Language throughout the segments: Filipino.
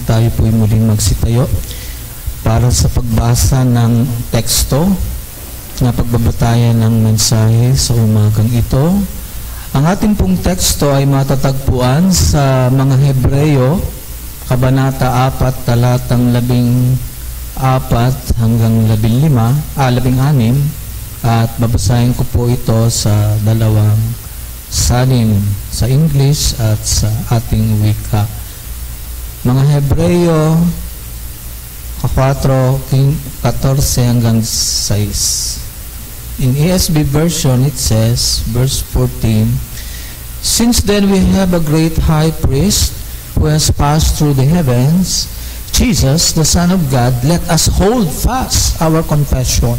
tayo po'y muling magsitayo para sa pagbasa ng teksto na pagbabatayan ng mensahe sa umagang ito. Ang ating pong teksto ay matatagpuan sa mga Hebreyo, Kabanata 4, talatang 14 hanggang 16, at babasahin ko po ito sa dalawang salin, sa English at sa ating wika. Mga Hebreyo 4:14 hanggang 6. In ESV version it says, verse 14, "Since then we have a great high priest who has passed through the heavens, Jesus, the Son of God, let us hold fast our confession.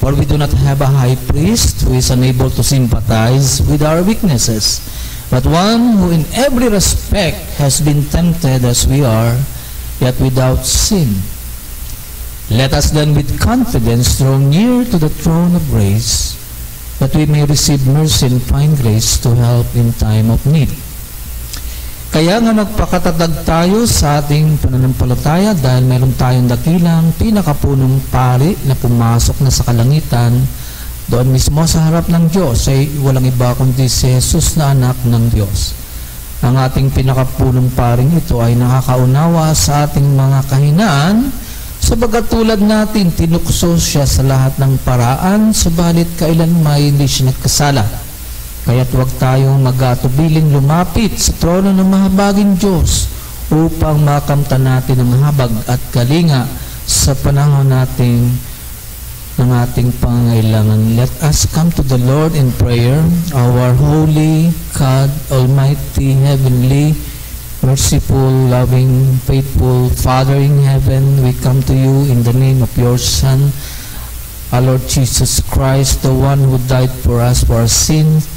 For we do not have a high priest who is unable to sympathize with our weaknesses, but one who in every respect has been tempted as we are, yet without sin. Let us then with confidence draw near to the throne of grace, that we may receive mercy and find grace to help in time of need." Kaya nga magpakatatag tayo sa ating pananampalataya dahil meron tayong dakilang pinakapunong pari na pumasok na sa kalangitan, doon mismo sa harap ng Diyos ay walang iba kundi si Jesus na anak ng Diyos. Ang ating pinakapunong paring ito ay nakakaunawa sa ating mga kahinaan, sabagat tulad natin tinukso siya sa lahat ng paraan, subalit kailanman hindi siya nagkasala. Kaya't huwag tayong magatubiling lumapit sa trono ng mahabaging Diyos upang makamtan natin ang habag at kalinga sa panahon natin ng ating pangailangan. Let us come to the Lord in prayer. Our holy God, almighty, heavenly, merciful, loving, faithful Father in heaven, we come to you in the name of your Son, our Lord Jesus Christ, the one who died for us for our sins.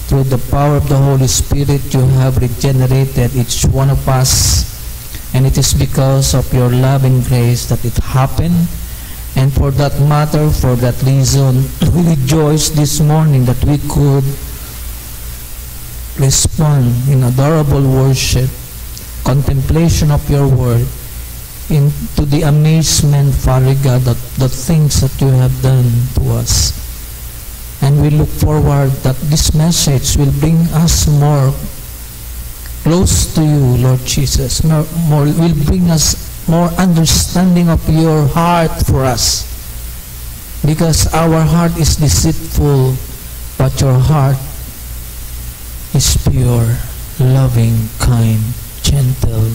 Through the power of the Holy Spirit, you have regenerated each one of us, and it is because of your love and grace that it happened. And for that matter, for that reason, we rejoice this morning that we could respond in adorable worship, contemplation of your word, into the amazement, Father God, of the things that you have done to us. And we look forward that this message will bring us more close to you, Lord Jesus. Will bring us more understanding of your heart for us. Because our heart is deceitful, but your heart is pure, loving, kind, gentle,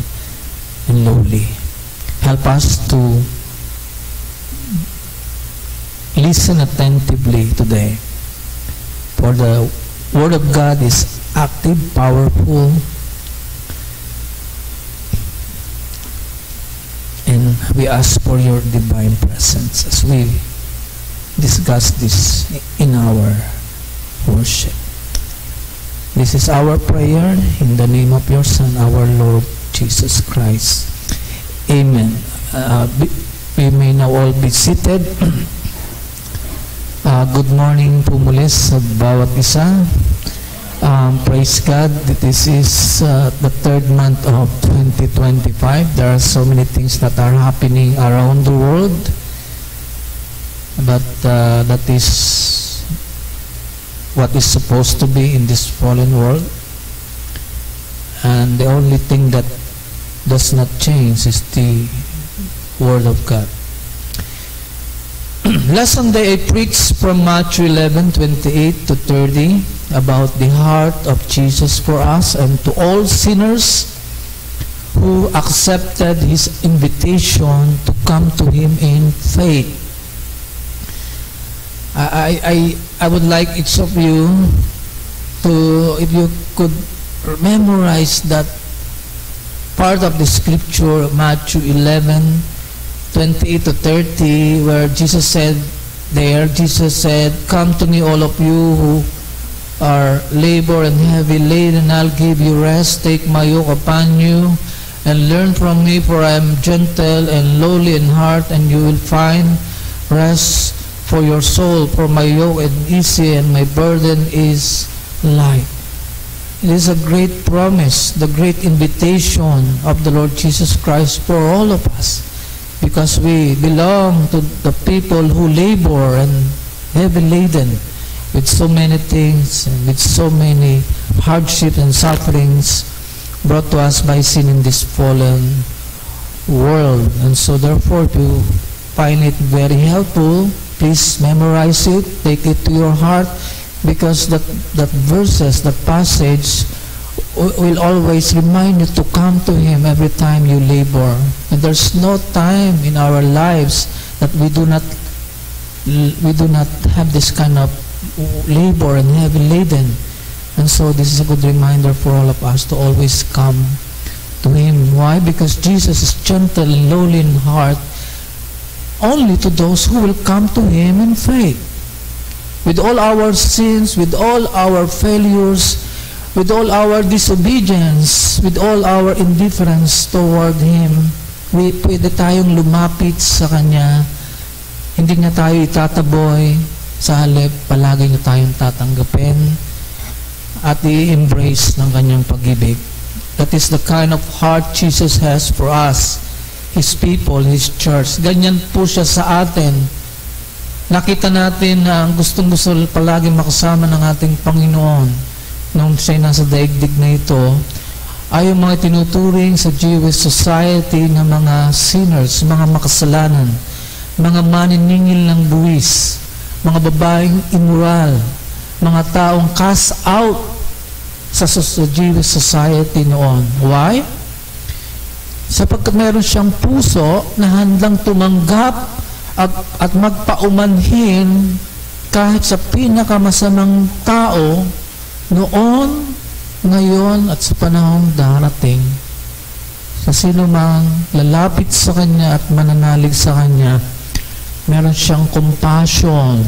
and lowly. Help us to listen attentively today. For the Word of God is active, powerful, and we ask for your divine presence as we discuss this in our worship. This is our prayer in the name of your Son, our Lord Jesus Christ. Amen. We may now all be seated. Good morning po muli sa bawat isa. Praise God. This is the third month of 2025. There are so many things that are happening around the world, but that is what is supposed to be in this fallen world. And the only thing that does not change is the Word of God. Last Sunday I preached from Matthew 11:28 to 30 about the heart of Jesus for us and to all sinners who accepted His invitation to come to Him in faith. I would like each of you to, if you could memorize that part of the scripture, Matthew 11:28 to 30, where Jesus said, "Come to me, all of you who are labor and heavy laden, I'll give you rest. Take my yoke upon you and learn from me, for I am gentle and lowly in heart, and you will find rest for your soul. For my yoke is easy and my burden is light." It is a great promise, the great invitation of the Lord Jesus Christ for all of us, because we belong to the people who labor and heavy laden with so many things and with so many hardships and sufferings brought to us by sin in this fallen world. And so therefore, if you find it very helpful, please memorize it, take it to your heart, because that verses, the passage will always remind you to come to Him every time you labor. And there's no time in our lives that we do not have this kind of labor and heavy laden. And so this is a good reminder for all of us to always come to Him. Why? Because Jesus is gentle and lowly in heart only to those who will come to Him in faith. With all our sins, with all our failures, with all our disobedience, with all our indifference toward Him, pwede tayong lumapit sa Kanya. Hindi niya tayo itataboy, sa halip, palagi niya tayong tatanggapin at i-embrace ng Kanyang pag-ibig. That is the kind of heart Jesus has for us, His people, His church. Ganyan po siya sa atin. Nakita natin na ang gustong-gusto palagi makasama ng ating Panginoon nung siya'y nasa daigdig na ito ay yung mga tinuturing sa Jewish society ng mga sinners, mga makasalanan, mga maniningil ng buwis, mga babaeng immoral, mga taong cast out sa Jewish society noon. Why? Sapagkat meron siyang puso na handang tumanggap at magpaumanhin kahit sa pinakamasamang tao noon, ngayon, at sa panahong darating. Sa sino mang lalapit sa Kanya at mananalig sa Kanya, meron siyang compassion,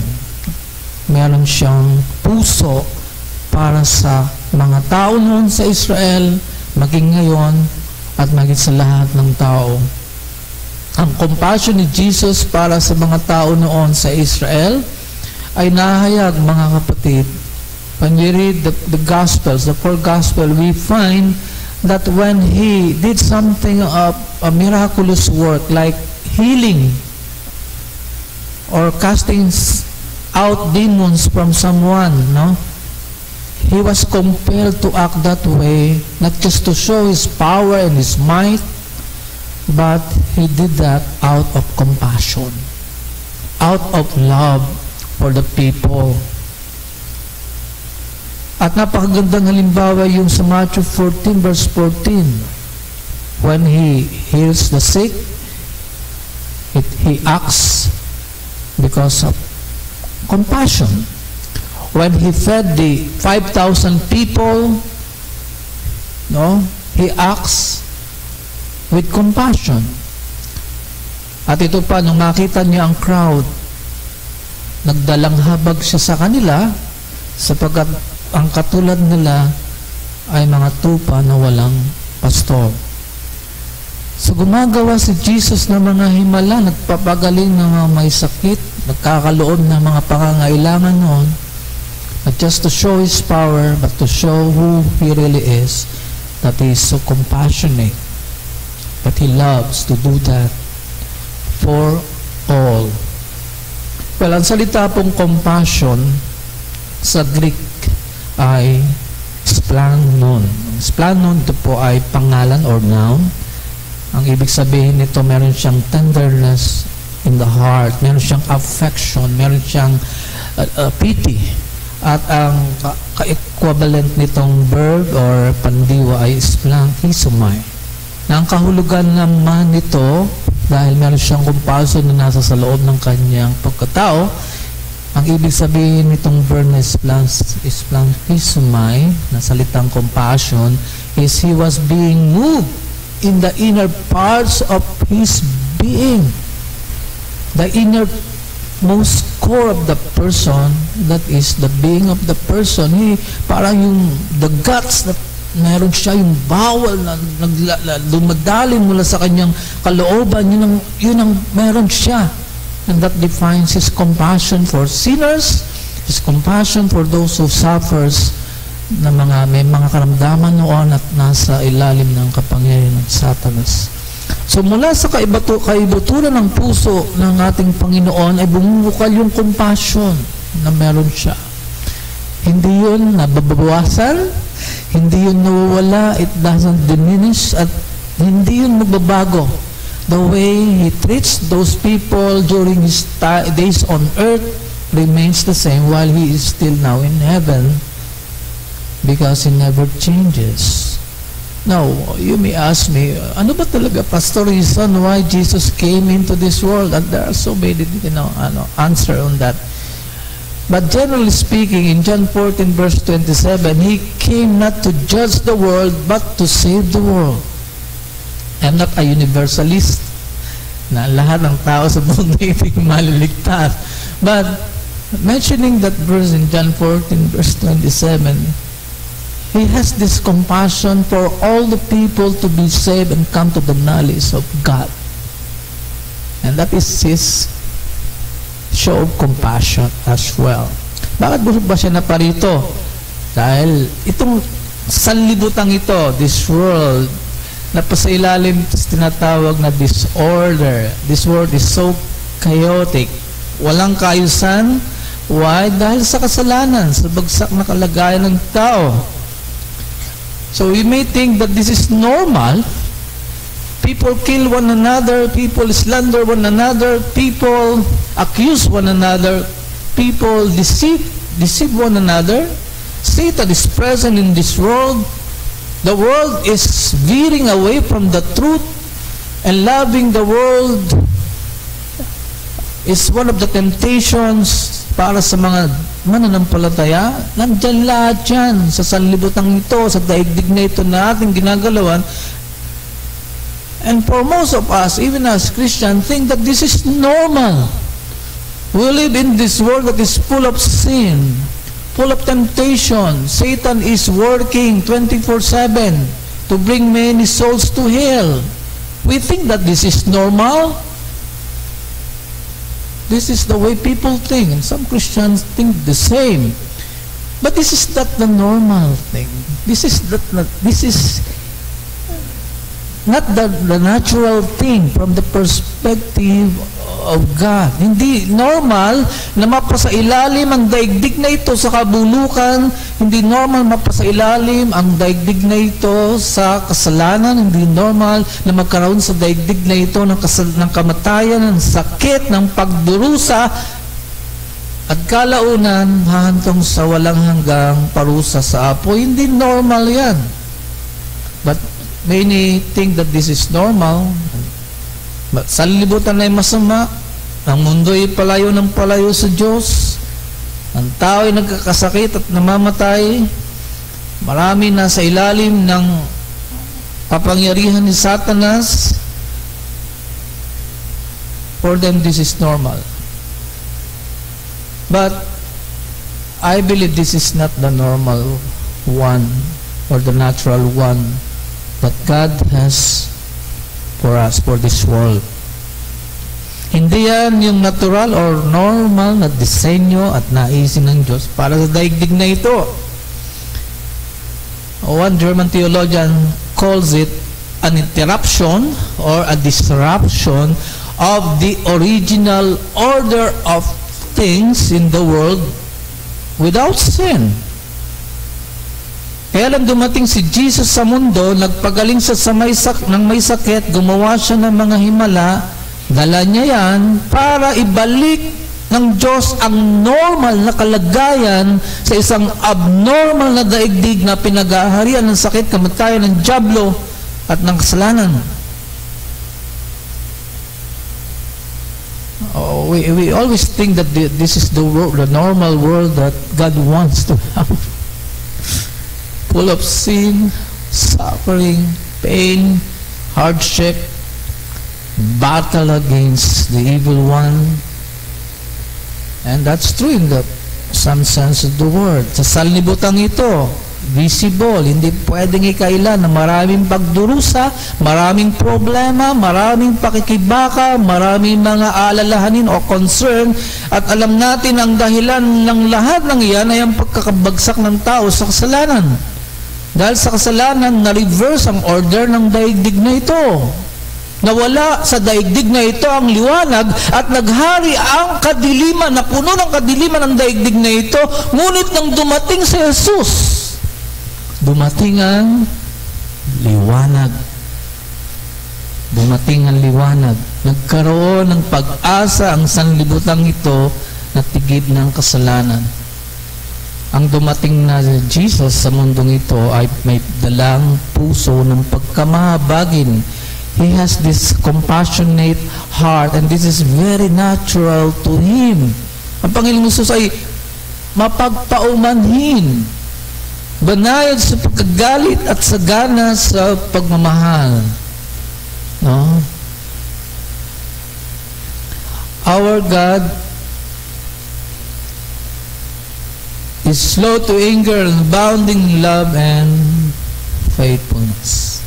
meron siyang puso para sa mga tao noon sa Israel, maging ngayon, at maging sa lahat ng tao. Ang compassion ni Jesus para sa mga tao noon sa Israel ay nahayag, mga kapatid. When we read the Gospels, the four Gospels, we find that when He did something of a miraculous work like healing or casting out demons from someone, no? He was compelled to act that way, not just to show His power and His might, but He did that out of compassion, out of love for the people. At napakagandang halimbawa yung sa Matthew 14 verse 14. When He heals the sick, He acts because of compassion. When He fed the 5,000 people, no, He acts with compassion. At ito pa, nung makita niya ang crowd, nagdalang habag siya sa kanila, sapagkat ang katulad nila ay mga tupa na walang pastor. So gumagawa si Jesus ng mga himala, nagpapagaling ng mga may sakit, nagkakaloob ng mga pangangailangan noon, not just to show His power, but to show who He really is, that He is so compassionate. But He loves to do that for all. Well, ang salita pong compassion sa Greek ay splanon. Splanon, ito po ay pangalan or noun. Ang ibig sabihin nito, meron siyang tenderness in the heart, meron siyang affection, meron siyang pity. At ang ka-equivalent nitong verb or pandiwa ay splanchisomai. Na ang kahulugan naman nito, dahil meron siyang compassion na nasa sa loob ng kanyang pagkatao, ang ibig sabihin nitong verb na splanchisomai, na salitang compassion, is He was being moved in the inner parts of His being. The innermost core of the person, that is the being of the person. Parang yung the guts that meron siya, yung bawal na dumadali mula sa kanyang kalooban, yun ang meron siya. And that defines His compassion for sinners, His compassion for those who suffers na may mga karamdaman noon at nasa ilalim ng kapangyarihan ng Satanas. So mula sa kaibuturan ng puso ng ating Panginoon ay bumubukal yung compassion na meron siya. Hindi yun nababawasan, hindi yun nawawala, it doesn't diminish, at hindi yun magbabago. The way He treats those people during His days on earth remains the same while He is still now in heaven, because He never changes. Now, you may ask me, ano ba talaga, Pastor, reason why Jesus came into this world? And there are so many, answer on that. But generally speaking, in John 14 verse 27, He came not to judge the world, but to save the world. I'm not a universalist na lahat ng tao sa mundo hindi maliligtas. But mentioning that verse in John 14 verse 27, He has this compassion for all the people to be saved and come to the knowledge of God. And that is His show of compassion as well. Bakit ba siya naparito? Dahil itong sanlibutan ito, this world, na pasailalim tinatawag na disorder. This world is so chaotic. Walang kaayusan. Why? Dahil sa kasalanan, sa bagsak na kalagayan ng tao. So we may think that this is normal. People kill one another, people slander one another, people accuse one another, people deceive one another. Satan is present in this world. The world is veering away from the truth, and loving the world is one of the temptations para sa mga mananampalataya. Nandyan lahat yan sa sanlibutan ito, sa daigdig na ito na ating ginagalawan. And for most of us, even as Christians, think that this is normal. We live in this world that is full of sin, full of temptation. Satan is working 24/7 to bring many souls to hell. We think that this is normal. This is the way people think, and some Christians think the same. But this is not the normal thing. This is not the natural thing from the perspective of God. Hindi normal na mapasailalim ang daigdig na ito sa kabulukan. Hindi normal mapasailalim ang daigdig na ito sa kasalanan. Hindi normal na magkaroon sa daigdig na ito ng kamatayan, ng sakit, ng pagdurusa, at kalaunan hahantong sa walang hanggang parusa sa apoy. Hindi normal yan. But many think that this is normal. Sanlibutan ay masama, ang mundo ay palayo ng palayo sa Diyos, ang tao ay nagkakasakit at namamatay, marami na sa ilalim ng kapangyarihan ni Satanas. For them, this is normal. But I believe this is not the normal one or the natural one that God has for us, for this world. Hindi yan yung natural or normal na disenyo at naisin ng Diyos para sa daigdig na ito. One German theologian calls it an interruption or a disruption of the original order of things in the world without sin. Kaya lang dumating si Jesus sa mundo, nagpagaling siya ng may sakit, gumawa siya ng mga himala, dala niya yan para ibalik ng Diyos ang normal na kalagayan sa isang abnormal na daigdig na pinag-aharian ng sakit, kamatayan ng dyablo at ng kasalanan. We always think that this is the normal world that God wants to have. Full of sin, suffering, pain, hardship, battle against the evil one. And that's true in some sense of the word. Sa sanlibutan ito, visible. Hindi pwedeng ikaila na maraming pagdurusa, maraming problema, maraming pakikibaka, maraming mga alalahanin o concern, at alam natin ang dahilan ng lahat ng iyan ay ang pagkakabagsak ng tao sa kasalanan. Dahil sa kasalanan, na-reverse ang order ng daigdig na ito. Nawala sa daigdig na ito ang liwanag at naghari ang kadiliman, na puno ng kadiliman ang daigdig na ito. Ngunit nang dumating si Jesus, dumating ang liwanag. Dumating ang liwanag. Nagkaroon ng pag-asa ang sanlibutan ito na tigib ng kasalanan. Ang dumating na Jesus sa mundong ito ay may dalang puso ng pagkamahabagin. He has this compassionate heart, and this is very natural to Him. Ang Panginoong Hesus ay mapagpaumanhin, banayad sa pagkagalit at sagana sa pagmamahal. No? Our God is slow to anger, abounding in love and faithfulness.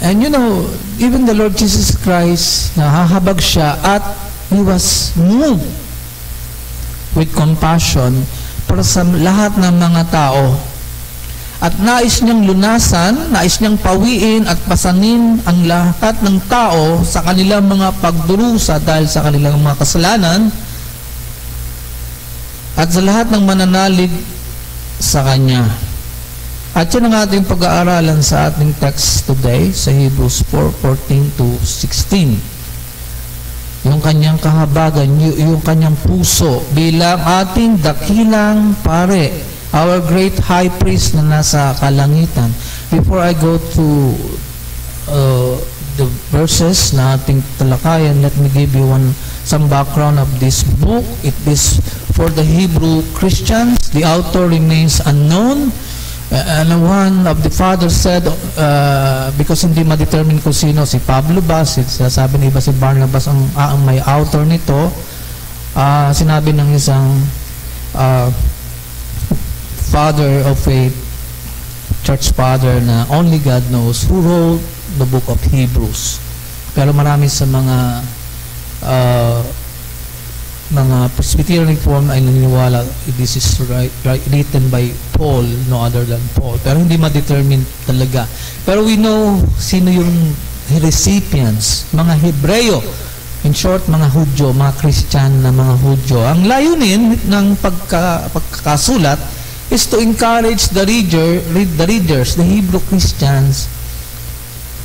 And you know, even the Lord Jesus Christ, nahahabag siya at He was moved with compassion para sa lahat ng mga tao. At nais niyang lunasan, nais niyang pawiin at pasanin ang lahat ng tao sa kanilang mga pagdurusa dahil sa kanilang mga kasalanan at sa lahat ng mananalig sa Kanya. At yun ang ating pag-aaralan sa ating text today sa Hebrews 4:14 to 16. Yung kanyang kahabagan, yung kanyang puso bilang ating dakilang pare, our great high priest na nasa kalangitan. Before I go to the verses na ating talakayan, let me give you some background of this book. It is for the Hebrew Christians. The author remains unknown. And one of the fathers said, because hindi ma-determine kung sino, si Pablo ba, sabi ni iba si Barnabas ang may author nito, sinabi ng isang father of faith, church father, na only God knows who wrote the book of Hebrews. Pero marami sa mga Presbyterian Reform ay naniniwala this is written by Paul, no other than Paul. Pero hindi ma-determine talaga. Pero we know sino yung recipients, mga Hebreo. In short, mga Hudyo, mga Christian na mga Hudyo. Ang layunin ng pagkakasulat is to encourage the readers, the Hebrew Christians,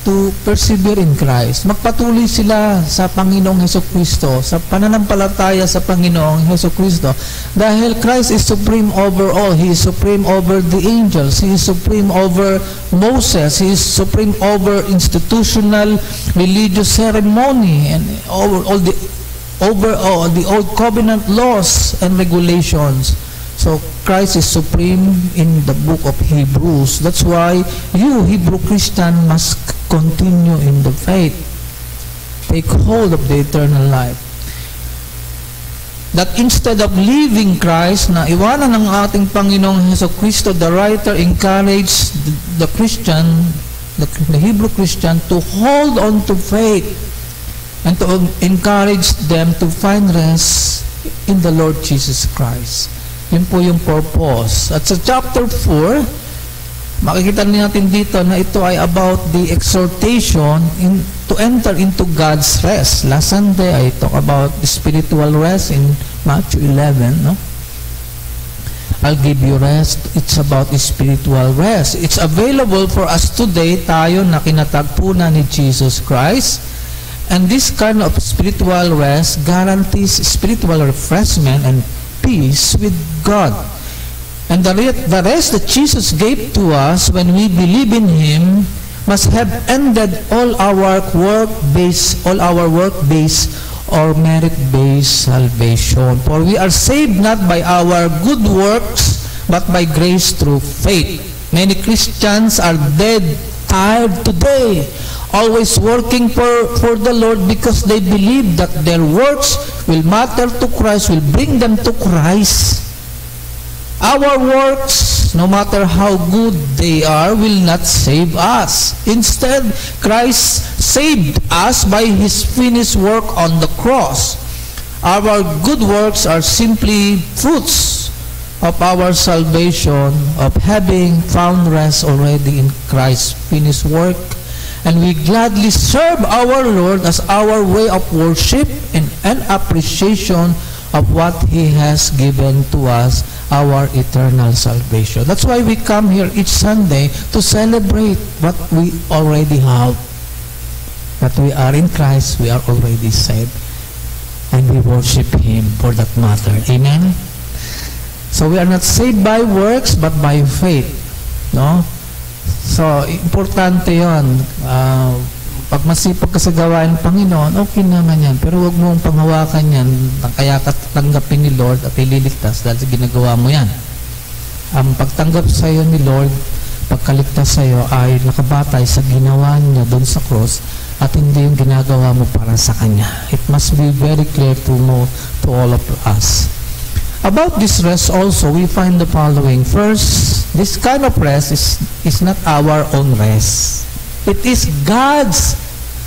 to persevere in Christ. Magpatuloy sila sa Panginoong Hesukristo, sa pananampalataya sa Panginoong Hesukristo. Dahil Christ is supreme over all. He is supreme over the angels. He is supreme over Moses. He is supreme over institutional religious ceremony and over the old covenant laws and regulations. So Christ is supreme in the book of Hebrews. That's why you, Hebrew Christian, must continue in the faith. Take hold of the eternal life. That instead of leaving Christ, na iwanan ng ating Panginoong Hesukristo, the writer encouraged the Christian, the Hebrew Christian, to hold on to faith and to encourage them to find rest in the Lord Jesus Christ. Yun po yung purpose. At sa chapter 4, makikita natin dito na ito ay about the exhortation to enter into God's rest. Last Sunday, I talk about the spiritual rest in Matthew 11. No? I'll give you rest. It's about the spiritual rest. It's available for us today, tayo na kinatagpo na ni Jesus Christ. And this kind of spiritual rest guarantees spiritual refreshment and peace with God. And the rest that Jesus gave to us when we believe in Him must have ended all our work-based or merit-based salvation. For we are saved not by our good works, but by grace through faith. Many Christians are dead tired today, always working for the Lord because they believe that their works will matter to Christ, will bring them to Christ. Our works, no matter how good they are, will not save us. Instead, Christ saved us by His finished work on the cross. Our good works are simply fruits of our salvation, of having found rest already in Christ's finished work. And we gladly serve our Lord as our way of worship and an appreciation of what He has given to us, our eternal salvation. That's why we come here each Sunday to celebrate what we already have. That we are in Christ, we are already saved. And we worship Him for that matter. Amen? So we are not saved by works, but by faith. No? So, importante yun. Pag masipag ka sa gawain ng Panginoon, okay naman yan. Pero huwag mong panghawakan yan, kaya katanggapin ni Lord at ililigtas dahil sa ginagawa mo yan. Ang pagtanggap sa iyo ni Lord, pagkaligtas sa iyo ay nakabatay sa ginawa niya doon sa cross at hindi yung ginagawa mo para sa Kanya. It must be very clear to all of us. About this rest also, we find the following. First, this kind of rest is not our own rest. It is God's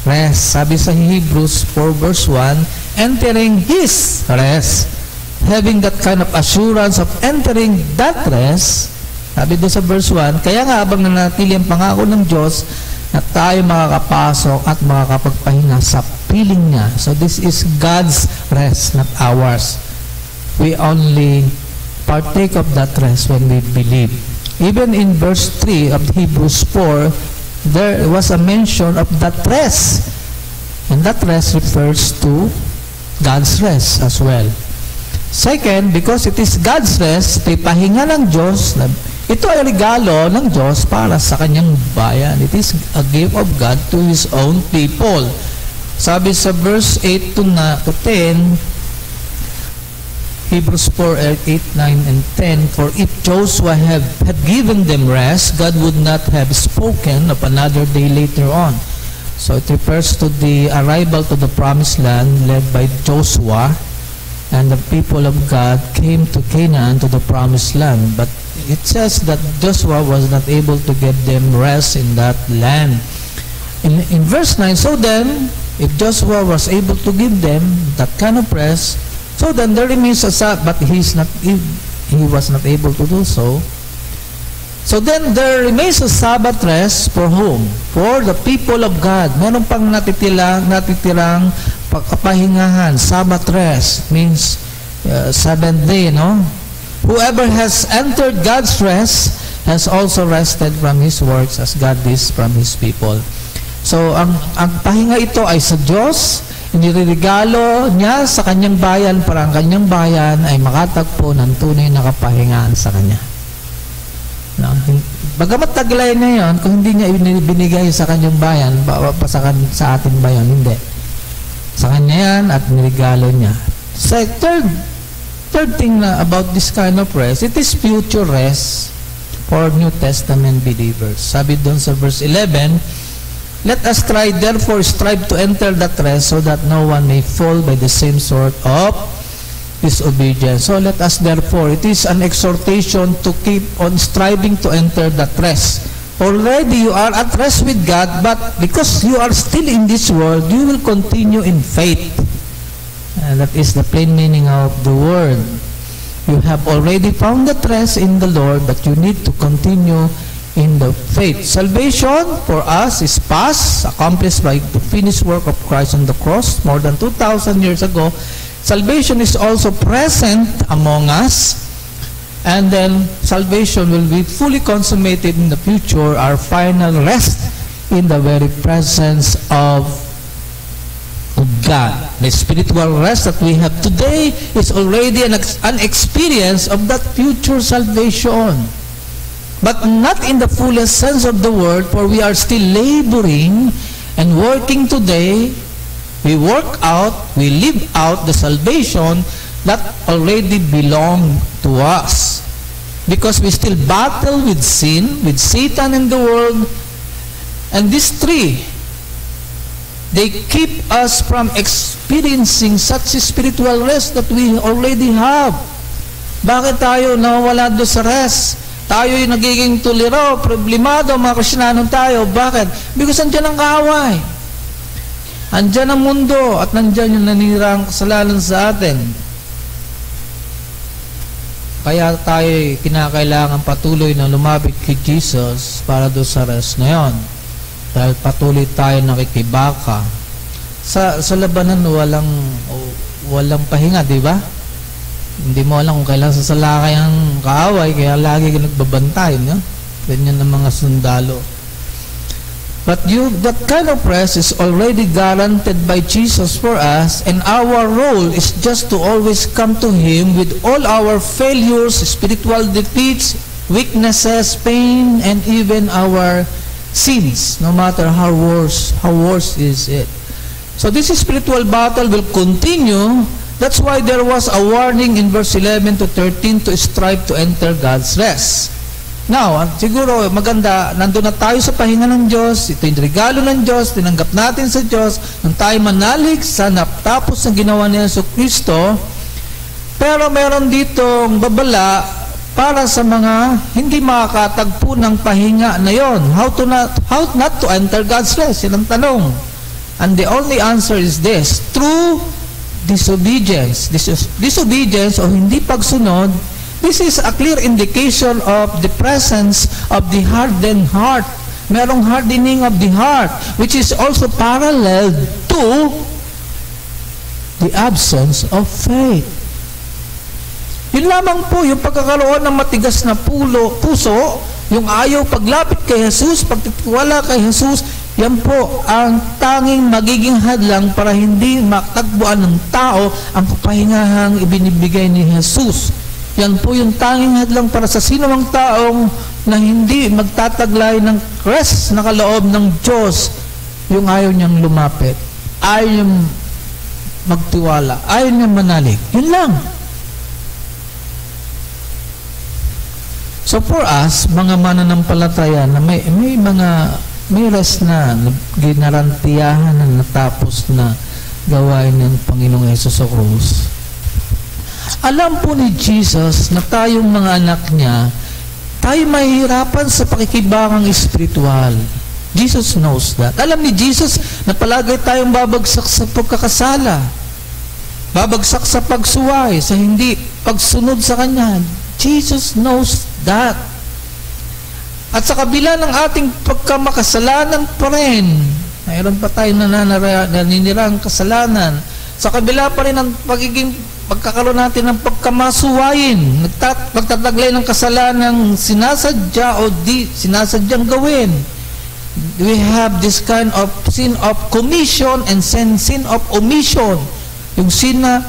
rest. Sabi sa Hebrews 4 verse 1, entering His rest. Having that kind of assurance of entering that rest, sabi doon sa verse 1, kaya nga habang nanatili ang pangako ng Diyos na tayo makakapasok at makakapagpahinga sa piling niya. So this is God's rest, not ours. We only partake of that rest when we believe. Even in verse 3 of Hebrews 4, there was a mention of that rest. And that rest refers to God's rest as well. Second, because it is God's rest, pahinga ng Diyos, ito ay regalo ng Diyos para sa Kanyang bayan. It is a gift of God to His own people. Sabi sa verse 8 to 10, Hebrews 4, 8, 9, and 10, for if Joshua had given them rest, God would not have spoken of another day later on. So it refers to the arrival to the promised land led by Joshua, and the people of God came to Canaan, to the promised land. But it says that Joshua was not able to get them rest in that land. In verse 9, so then, if Joshua was able to give them that kind of rest, so then there remains a Sabbath, but he was not able to do so. So then there remains a Sabbath rest for whom? For the people of God. Meron pang natitirang pagkapahingahan. Sabbath rest means seventh day, no? Whoever has entered God's rest has also rested from His works as God is from His people. So ang pahinga ito ay sa Diyos. Iniregalo niya sa Kanyang bayan para ang Kanyang bayan ay makatagpo ng tunay na kapahingaan sa Kanya. No? Bagamat taglay niya yun, kung hindi niya binigay sa Kanyang bayan, sa atin ba yun? Hindi. Sa Kanya yan at niregalo niya. So, third thing na about this kind of rest, it is future rest for New Testament believers. Sabi doon sa verse 11, let us therefore strive to enter that rest so that no one may fall by the same sort of disobedience. So let us therefore, it is an exhortation to keep on striving to enter that rest. Already you are at rest with God, but because you are still in this world, you will continue in faith. And that is the plain meaning of the word. You have already found that rest in the Lord, but you need to continue in the faith. Salvation for us is past, accomplished by the finished work of Christ on the cross more than 2,000 years ago. Salvation is also present among us, and then salvation will be fully consummated in the future, our final rest in the very presence of God. The spiritual rest that we have today is already an experience of that future salvation. But not in the fullest sense of the word, for we are still laboring and working today. We work out, we live out the salvation that already belong to us. Because we still battle with sin, with Satan and the world. And these three, they keep us from experiencing such a spiritual rest that we already have. Bakit tayo nawawala doon sa rest? Tayo'y nagiging tuliro, problemado, mga Kristiyano tayo. Bakit? Because andyan ang kaaway. Andyan ang mundo at nandyan yung nanirang kasalanan sa atin. Kaya tayo kinakailangan patuloy na lumapit kay Jesus para doon sa rest na yun. Dahil patuloy tayo nakikibaka. Sa labanan walang pahinga, di ba? Hindi mo alam kung kailan sasalakay ang kaaway, kaya lagi ka nagbabantay, no? Ganyan ng mga sundalo. But that kind of rest is already guaranteed by Jesus for us, and our role is just to always come to Him with all our failures, spiritual defeats, weaknesses, pain, and even our sins, no matter how worse is it. So this spiritual battle will continue. That's why there was a warning in verse 11 to 13 to strive to enter God's rest. Now, siguro maganda, nandun na tayo sa pahinga ng Diyos, ito yung regalo ng Diyos, tinanggap natin sa Diyos, nang tayo manalig sa natapos na ginawa ni Jesucristo. Pero meron ditong babala para sa mga hindi makakatagpo ng pahinga na yon. How not to enter God's rest? Yan ang tanong. And the only answer is this: through disobedience. Disobedience o hindi pagsunod. This is a clear indication of the presence of the hardened heart. Merong hardening of the heart, which is also parallel to the absence of faith. Yun lamang po, yung pagkakaroon ng matigas na puso, yung ayaw paglapit kay Jesus, pagtitiwala kay Jesus, yan po ang tanging magiging hadlang para hindi matagpuan ng tao ang kapahingahang ibinibigay ni Jesus. Yan po yung tanging hadlang para sa sino mang taong na hindi magtataglay ng rest na kaloob ng Diyos, yung ayaw niyang lumapit, ayaw niyang magtiwala, ayaw niyang manalig. Yun lang. So for us, mga mananampalataya na may rest na ginarantiyahan na natapos na gawain ng Panginoong Hesus sa krus. Alam po ni Jesus na tayong mga anak niya, tayo mahihirapan sa pakikibangang espiritual. Jesus knows that. Alam ni Jesus na palagi tayong babagsak sa pagkakasala, babagsak sa pagsuway, sa hindi pagsunod sa Kanya. Jesus knows that. At sa kabila ng ating pagkamakasalanan pa rin, mayroon pa tayong naninirang kasalanan, sa kabila pa rin ang pagkakaroon natin ng pagkamasuwayin, pagtataglay ng kasalanang sinasadya o di sinasadyang gawin. We have this kind of sin of commission and sin of omission. Yung sin na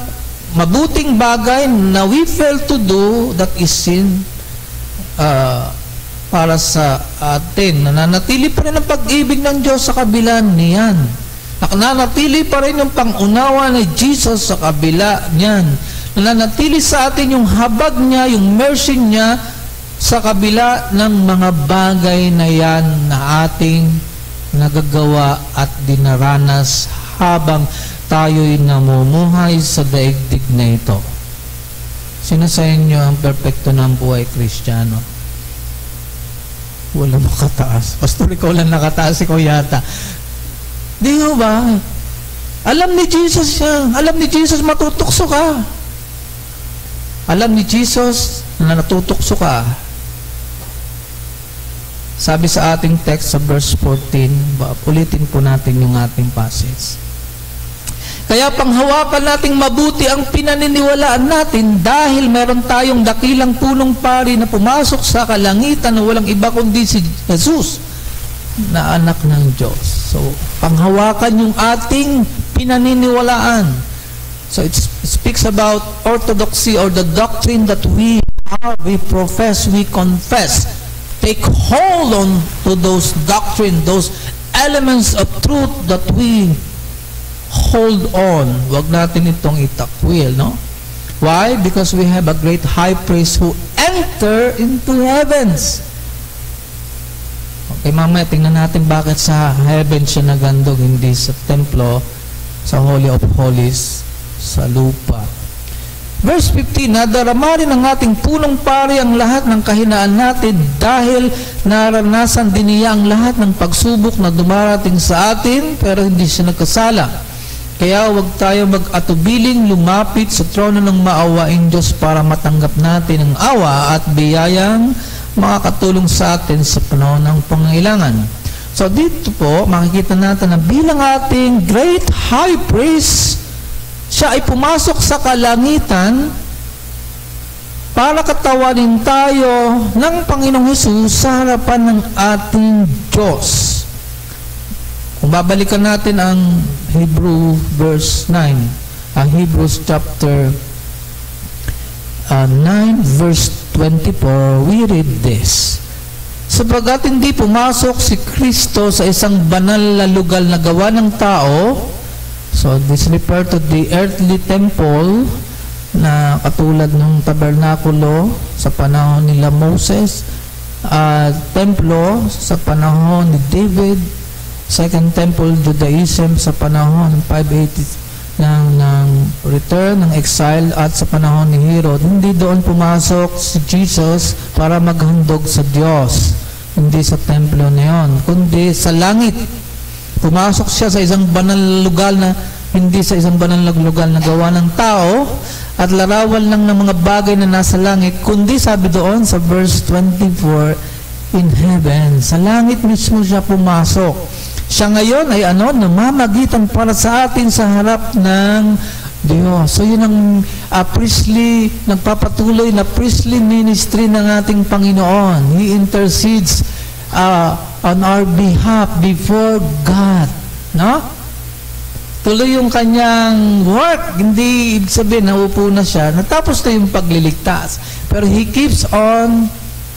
mabuting bagay na we fail to do, that is sin para sa atin. Nananatili pa rin ang pag-ibig ng Diyos sa kabila niyan. Nananatili pa rin yung pangunawa ni Jesus sa kabila niyan. Nananatili sa atin yung habag niya, yung mercy niya sa kabila ng mga bagay na yan na ating nagagawa at dinaranas habang tayo'y namumuhay sa daigdig na ito. Sino sa inyo ang perpekto ng buhay Kristiyano? Wala makataas. Pastor, ikaw lang nakataas, ikaw yata. Di ba? Alam ni Jesus yan. Alam ni Jesus matutukso ka. Alam ni Jesus na natutukso ka. Sabi sa ating text sa verse 14, ulitin po natin yung ating passage. Kaya panghawakan nating mabuti ang pinaniniwalaan natin dahil meron tayong dakilang punong pari na pumasok sa kalangitan na walang iba kundi si Jesus na anak ng Diyos. So, panghawakan yung ating pinaniniwalaan. So, it speaks about orthodoxy or the doctrine that we have, we profess, we confess. Take hold on to those doctrine, those elements of truth that we hold on. Wag natin itong itakwil, no? Why? Because we have a great high priest who enter into heavens. Okay, mamaya tingnan natin bakit sa heaven siya nagandog, hindi sa templo, sa Holy of Holies, sa lupa. Verse 15, nadarama rin ng ating punong pari ang lahat ng kahinaan natin dahil naranasan din niya ang lahat ng pagsubok na dumarating sa atin pero hindi siya nagkasala. Kaya huwag tayo mag-atubiling lumapit sa trono ng maawaing Diyos para matanggap natin ang awa at biyayang makakatulong sa atin sa panahon ng pangailangan. So dito po, makikita natin na bilang ating great high priest, siya ay pumasok sa kalangitan para katawanin tayo ng Panginoong Hesus sa harapan ng ating Diyos. Kung babalikan natin ang Hebrew verse 9, ang Hebrews chapter 9 verse 24, we read this. Sapagkat hindi pumasok si Kristo sa isang banal na lugar na gawa ng tao. So this refer to the earthly temple na katulad ng tabernakulo sa panahon nila Moses, templo sa panahon ni David, Second Temple Judaism sa panahon ng 580 ng return ng exile at sa panahon ni Herod. Hindi doon pumasok si Jesus para maghandog sa Diyos, hindi sa templo na yon, kundi sa langit. Pumasok siya sa isang banal lugar na hindi sa isang banal lugar na gawa ng tao at larawan lang ng mga bagay na nasa langit, kundi sabi doon sa verse 24, in heaven. Sa langit mismo siya pumasok. Siya ngayon ay namamagitan para sa atin sa harap ng Diyos. So yun ang priestly, nagpapatuloy na priestly ministry ng ating Panginoon. He intercedes on our behalf before God. No? Tuloy yung kanyang work. Hindi ibig sabihin, naupo na siya. Natapos na yung pagliligtas. Pero He keeps on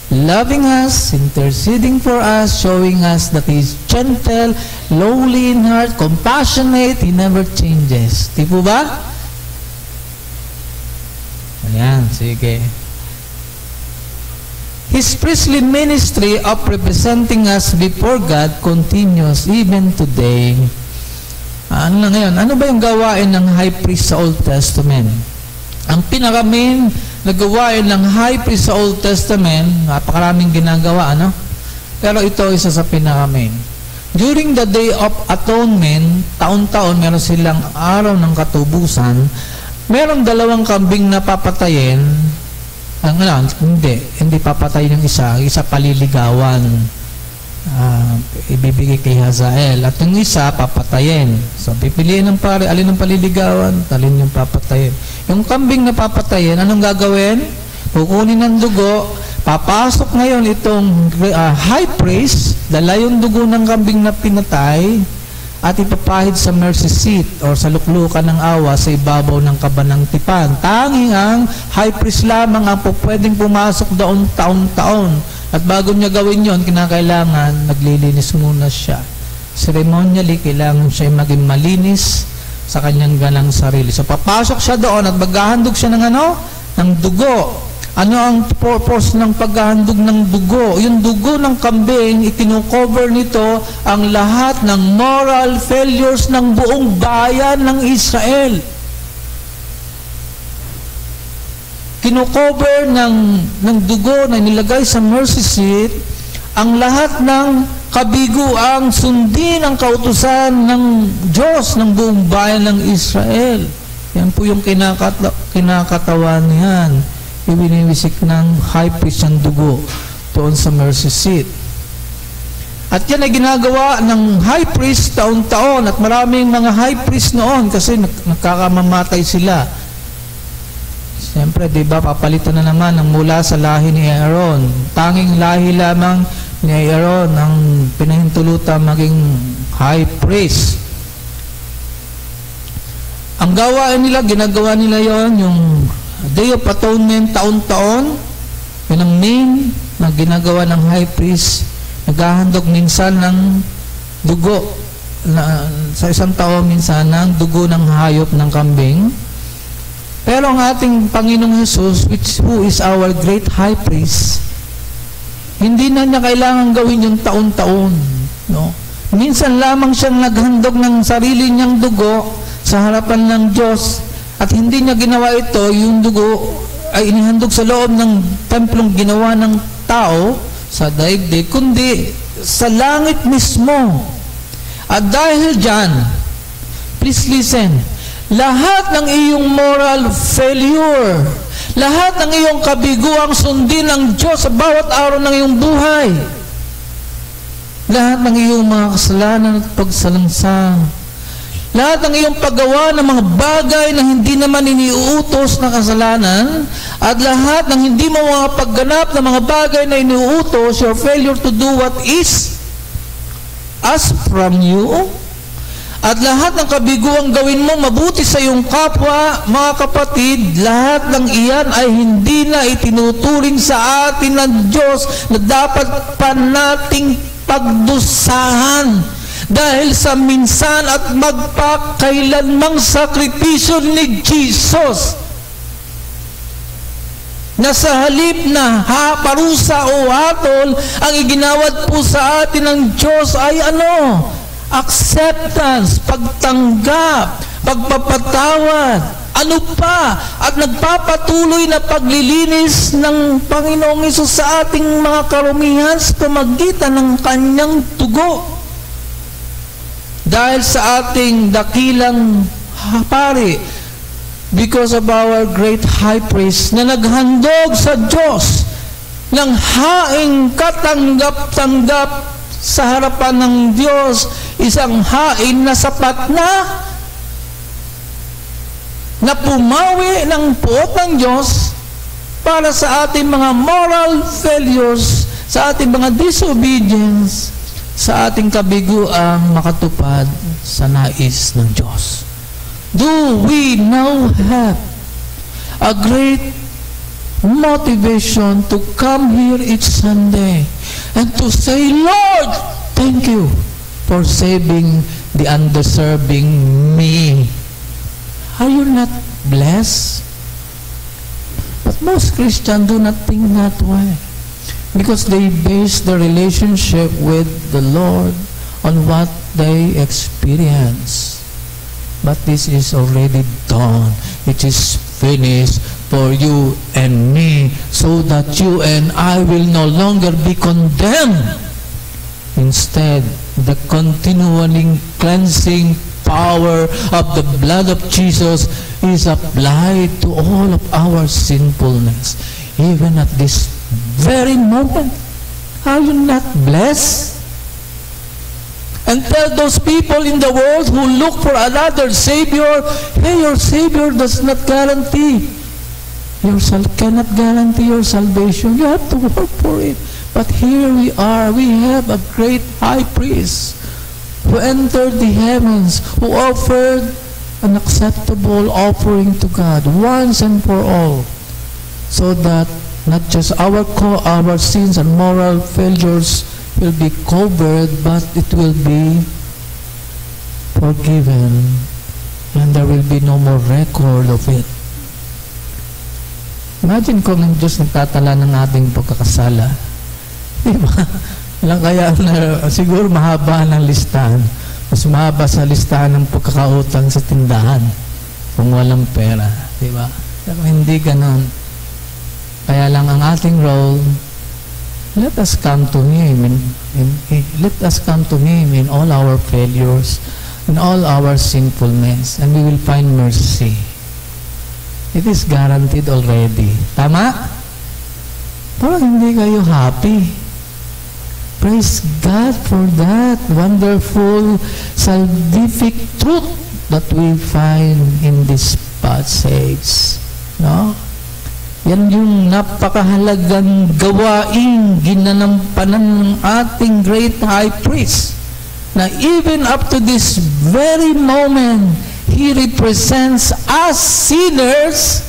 loving us, interceding for us, showing us that He is gentle, lowly in heart, compassionate. He never changes. Di po ba? Ayan, sige. His priestly ministry of representing us before God continues even today. Ano na ngayon? Ano ba yung gawain ng high priest sa Old Testament? Ang pinaka-main na gawain ng high priest sa Old Testament, napakaraming ginagawa, ano? Pero ito isa sa pinaka-main. During the Day of Atonement, taon-taon meron silang araw ng katubusan, merong 2 kambing na papatayin. Hindi papatayin yung isa paliligawan. Ibibigay kay Hazael. At yung isa, papatayin. So, pipiliin ng pare, alin ang paliligawan, alin yung papatayin. Yung kambing na papatayin, anong gagawin? Kukunin ng dugo, papasok ngayon itong high priest, dala yung dugo ng kambing na pinatay, at ipapahid sa mercy seat or sa luklukan ng awa sa ibabaw ng kabanang tipan. Tanging ang high priest lamang ang pwedeng pumasok doon taon-taon. At bago niya gawin yon, kinakailangan naglilinis muna siya. Ceremonially, kailangan siya maging malinis sa kanyang ganang sarili. So papasok siya doon at maghahandog siya ng dugo. Ano ang purpose ng paghahandog ng dugo? Yung dugo ng kambing, ikinukover nito ang lahat ng moral failures ng buong bayan ng Israel. Kinukover ng dugo na nilagay sa mercy seat ang lahat ng kabiguang sundin ang kautusan ng Diyos ng buong bayan ng Israel. Yan po yung kinakatawan niyan. Ibiniwisik ng high priest ang dugo doon sa mercy seat. At yan ay ginagawa ng high priest taon-taon at maraming mga high priest noon kasi nakakamamatay sila. Siyempre, di ba, papalitan na naman ang mula sa lahi ni Aaron. Tanging lahi lamang ni Aaron ang pinahintulutan maging high priest. Ang gawain nila, ginagawa nila yon yung Day of Atonement, taon-taon. Yun ang main na ginagawa ng high priest. Naghahandog minsan ng dugo sa isang taon, minsan ng dugo ng hayop ng kambing. Pero ang ating Panginoong Jesus, who is our great high priest, hindi na niya kailangan gawin yung taon-taon. No? Minsan lamang siyang naghandog ng sarili niyang dugo sa harapan ng Diyos At hindi niya ginawa ito, yung dugo ay inihandog sa loob ng templong ginawa ng tao sa daigdig, kundi sa langit mismo. At dahil dyan, please listen, lahat ng iyong moral failure, lahat ng iyong kabiguang sundin ng Diyos sa bawat araw ng iyong buhay, lahat ng iyong mga kasalanan at pagsalangsang, lahat ng iyong paggawa ng mga bagay na hindi naman iniuutos na kasalanan, at lahat ng hindi mo mga pagganap ng mga bagay na iniuutos, your failure to do what is asked from you, at lahat ng kabiguang gawin mo mabuti sa iyong kapwa, mga kapatid, lahat ng iyan ay hindi na itinuturing sa atin ng Diyos na dapat pa nating pagdusahan dahil sa minsan at magpakailanmang sakripisyo ni Jesus, na sa halip na parusa o hatol, ang iginawad po sa atin ng Diyos ay ano? Acceptance, pagtanggap, pagpapatawad, ano pa? At nagpapatuloy na paglilinis ng Panginoong Hesus sa ating mga karumihan sa pamagitan ng kanyang dugo. Dahil sa ating dakilang pari, because of our great high priest na naghandog sa Diyos ng haing katanggap-tanggap sa harapan ng Diyos, isang hain na sapat na pumawi ng puot ng Diyos para sa ating mga moral failures, sa ating mga disobedience, sa ating kabiguang makatupad sa nais ng Diyos. Do we now have a great motivation to come here each Sunday and to say, Lord, thank you for saving the undeserving me? Are you not blessed? But most Christians do not think that way, because they base their relationship with the Lord on what they experience. But this is already done. It is finished for you and me, so that you and I will no longer be condemned. Instead, the continuing cleansing power of the blood of Jesus is applied to all of our sinfulness, even at this very moment. Are you not blessed? And tell those people in the world who look for another Savior, hey, your Savior does not guarantee cannot guarantee your salvation. You have to work for it. But here we are. We have a great high priest who entered the heavens, who offered an acceptable offering to God once and for all, so that not just our sins and moral failures will be covered, but it will be forgiven, and there will be no more record of it. Imagine kung ang Diyos nagtatala ng ating pagkakasala. Diba? Walang kaya na siguro mahaba ng listahan. Mas mahaba sa listahan ng pagkakautang sa tindahan kung walang pera. Diba? Pero hindi ganun. Kaya lang ang ating role, let us come to Him. Let us come to Him in all our failures, in all our sinfulness, and we will find mercy. It is guaranteed already. Tama? Parang hindi kayo happy. Praise God for that wonderful salvific truth that we find in this passage. No? Yan yung napakahalagang gawain ginanampanan ng ating great high priest, na even up to this very moment, he represents us sinners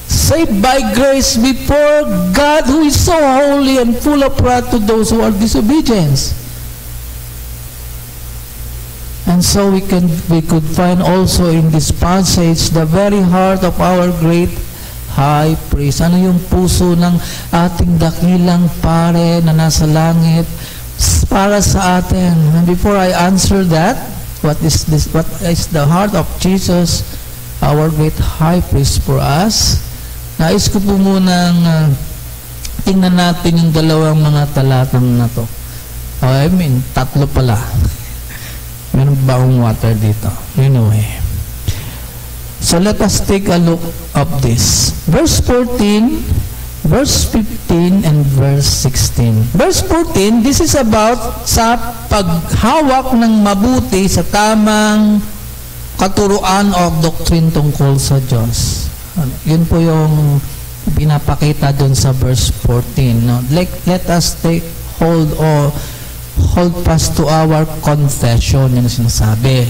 saved by grace before God, who is so holy and full of wrath to those who are disobedient. And so we could find also in this passage the very heart of our great high priest. Ano yung puso ng ating dakilang pare na nasa langit para sa atin? And before I answer that, what is the heart of Jesus? our great high priest for us. Nais ko po munang tingnan natin yung dalawang mga talatang na to. Tatlo pala. Meron ba akong water dito? Anyway. So let us take a look of this. Verse 14, verse 15, and verse 16. Verse 14, this is about sa paghawak ng mabuti sa tamang katuruan o doctrine tungkol sa Diyos. Yun po yung pinapakita dun sa verse 14. No? Let us take hold fast to our confession. Yan ang sinasabi.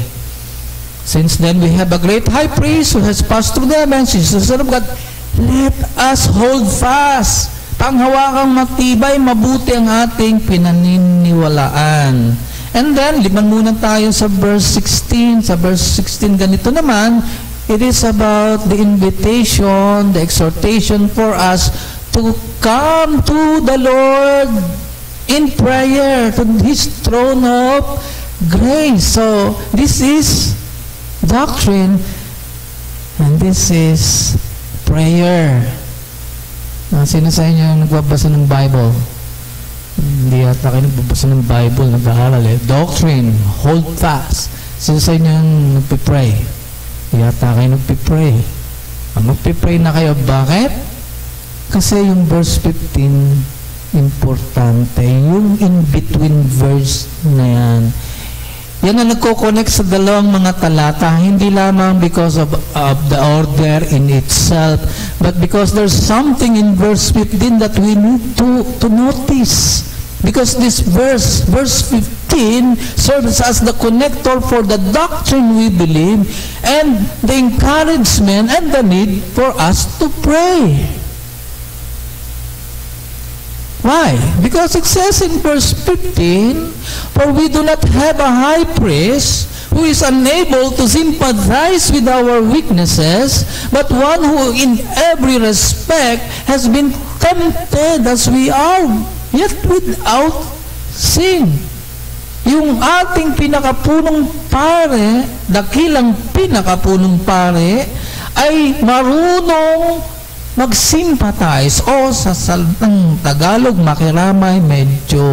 Since then we have a great high priest who has passed through the heavens, Jesus, the Son of God. Let us hold fast. Panghawakang matibay, mabuti ang ating pinaniniwalaan. And then, liman muna tayo sa verse 16. Sa verse 16, ganito naman, it is about the invitation, the exhortation for us to come to the Lord in prayer, to His throne of grace. So, this is doctrine, and this is prayer. Sino sa inyo nagbabasa ng Bible? Hindi yata kayo nagbabasa ng Bible, nag-aaral Doctrine, hold fast. Sino sa inyo nagpipray? Hindi yata kayo nagpipray. Magpipray na kayo. Bakit? Kasi yung verse 15, importante. Yung in-between verse na yan. Yan ang nagko-connect sa dalawang mga talata, hindi lamang because of the order in itself, but because there's something in verse 15 that we need to notice. Because this verse 15, serves as the connector for the doctrine we believe and the encouragement and the need for us to pray. Why? Because it says in verse 15, for we do not have a high priest who is unable to sympathize with our weaknesses, but one who in every respect has been tempted as we are, yet without sin. Yung ating pinakapunong pare, dakilang pinakapunong pare, ay marunong mag-sympathize o sa salitang Tagalog, makiramay, medyo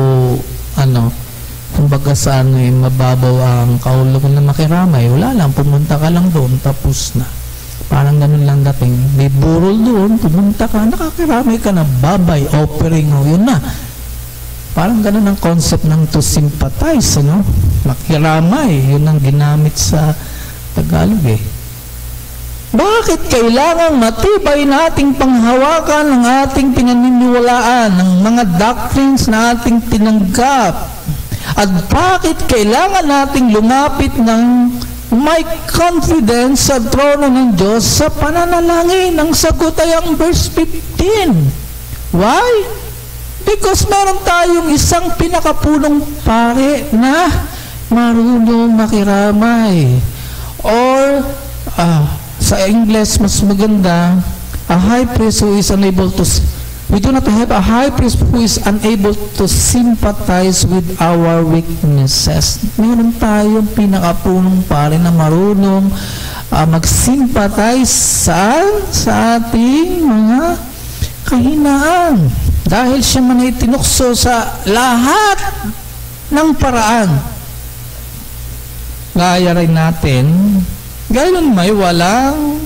kumbaga sa mababaw ang kaulugan na makiramay. Wala lang, pumunta ka lang doon, tapos na. Parang ganun lang dating. May burol doon, pumunta ka, nakakiramay ka na, babay, offering, yun na. Parang ganun ang concept ng to sympathize, makiramay, yun ang ginamit sa Tagalog Bakit kailangang matibay nating panghawakan ng ating pinaniniwalaan, ng mga doctrines na ating tinanggap? At bakit kailangan nating lumapit ng may confidence sa trono ng Diyos sa pananalangin? Ang sagot ay ang verse 15. Why? Because meron tayong isang pinakapunong pare na marunong makiramay. Or, sa English, mas maganda, a high priest who is unable to, we do not have a high priest who is unable to sympathize with our weaknesses. Meron tayong pinakapunong pare na marunong mag-sympathize sa ating mga kahinaan. Dahil siya man ay tinukso sa lahat ng paraan. Gaya rin natin, gayon may walang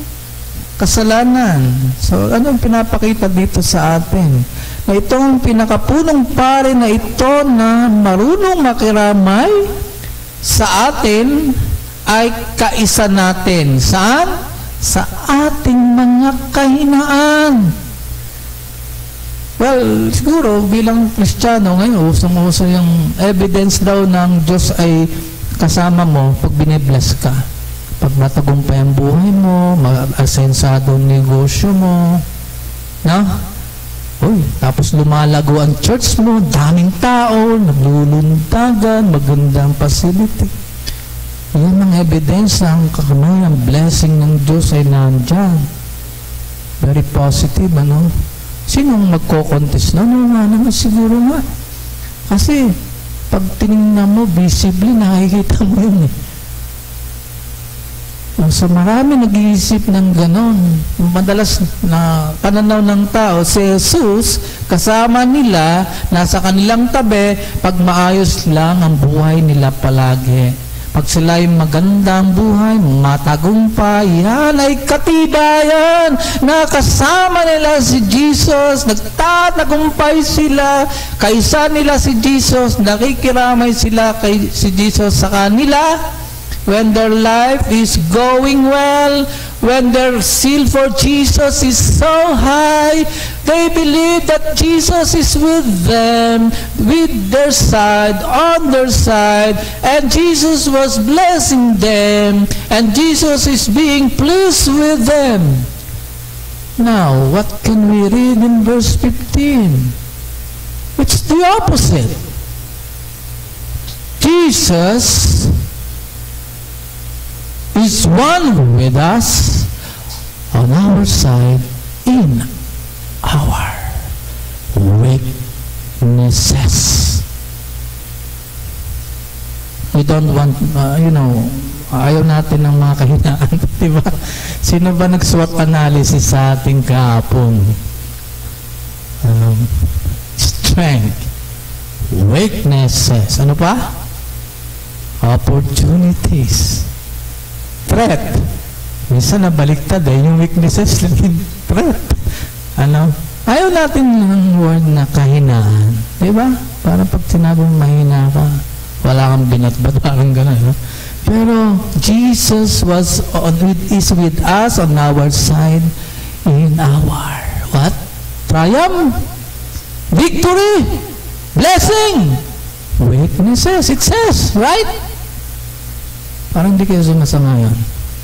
kasalanan. So, anong pinapakita dito sa atin? Na itong pinakapunong pare na ito na marunong makiramay sa atin ay kaisa natin. Saan? Sa ating mga kahinaan. Well, siguro bilang Kristiyano ngayon, usong-uso yung evidence daw ng Diyos ay kasama mo pag binibless ka. Pag matagumpay ang buhay mo, mag-asensado ang negosyo mo, tapos lumalago ang church mo, daming tao, naglulundagan, magandang facility. Yan ang evidence ng ang blessing ng Diyos ay nandyan. Very positive, Sinong magko-contest na? Nga naman siguro nga. Kasi, pag tinignan mo, visibly, nakikita mo yun So marami nag-iisip ng ganon. Madalas na pananaw ng tao, si Jesus kasama nila, nasa kanilang tabi, pag maayos lang ang buhay nila palagi. Pag sila ay magandang buhay, matagumpay, yan ay katibayan na kasama nila si Jesus, nagtatagumpay sila, kaysa nila si Jesus, nakikiramay sila kay si Jesus sa kanila. When their life is going well, when their zeal for Jesus is so high, they believe that Jesus is with them, with their side, on their side, and Jesus was blessing them, and Jesus is being pleased with them. Now, what can we read in verse 15? It's the opposite. Jesus is one with us, on our side, in our weaknesses. We don't want, ayaw natin ng mga kahinaan. Diba? Sino ba nag-SWOT analysis sa ating kahapon? Strength, weaknesses, ano pa? Opportunities, threat. Minsan nabaliktad yung weaknesses naging threat. Ayaw natin ng word na kahinaan. Diba? Para pag sinabing mahina ka, wala kang binatbat, parang gano'n. Pero Jesus is with us on our side in our what? Triumph, victory, blessing, weaknesses, it says, right? Parang di kayo sumasama yun.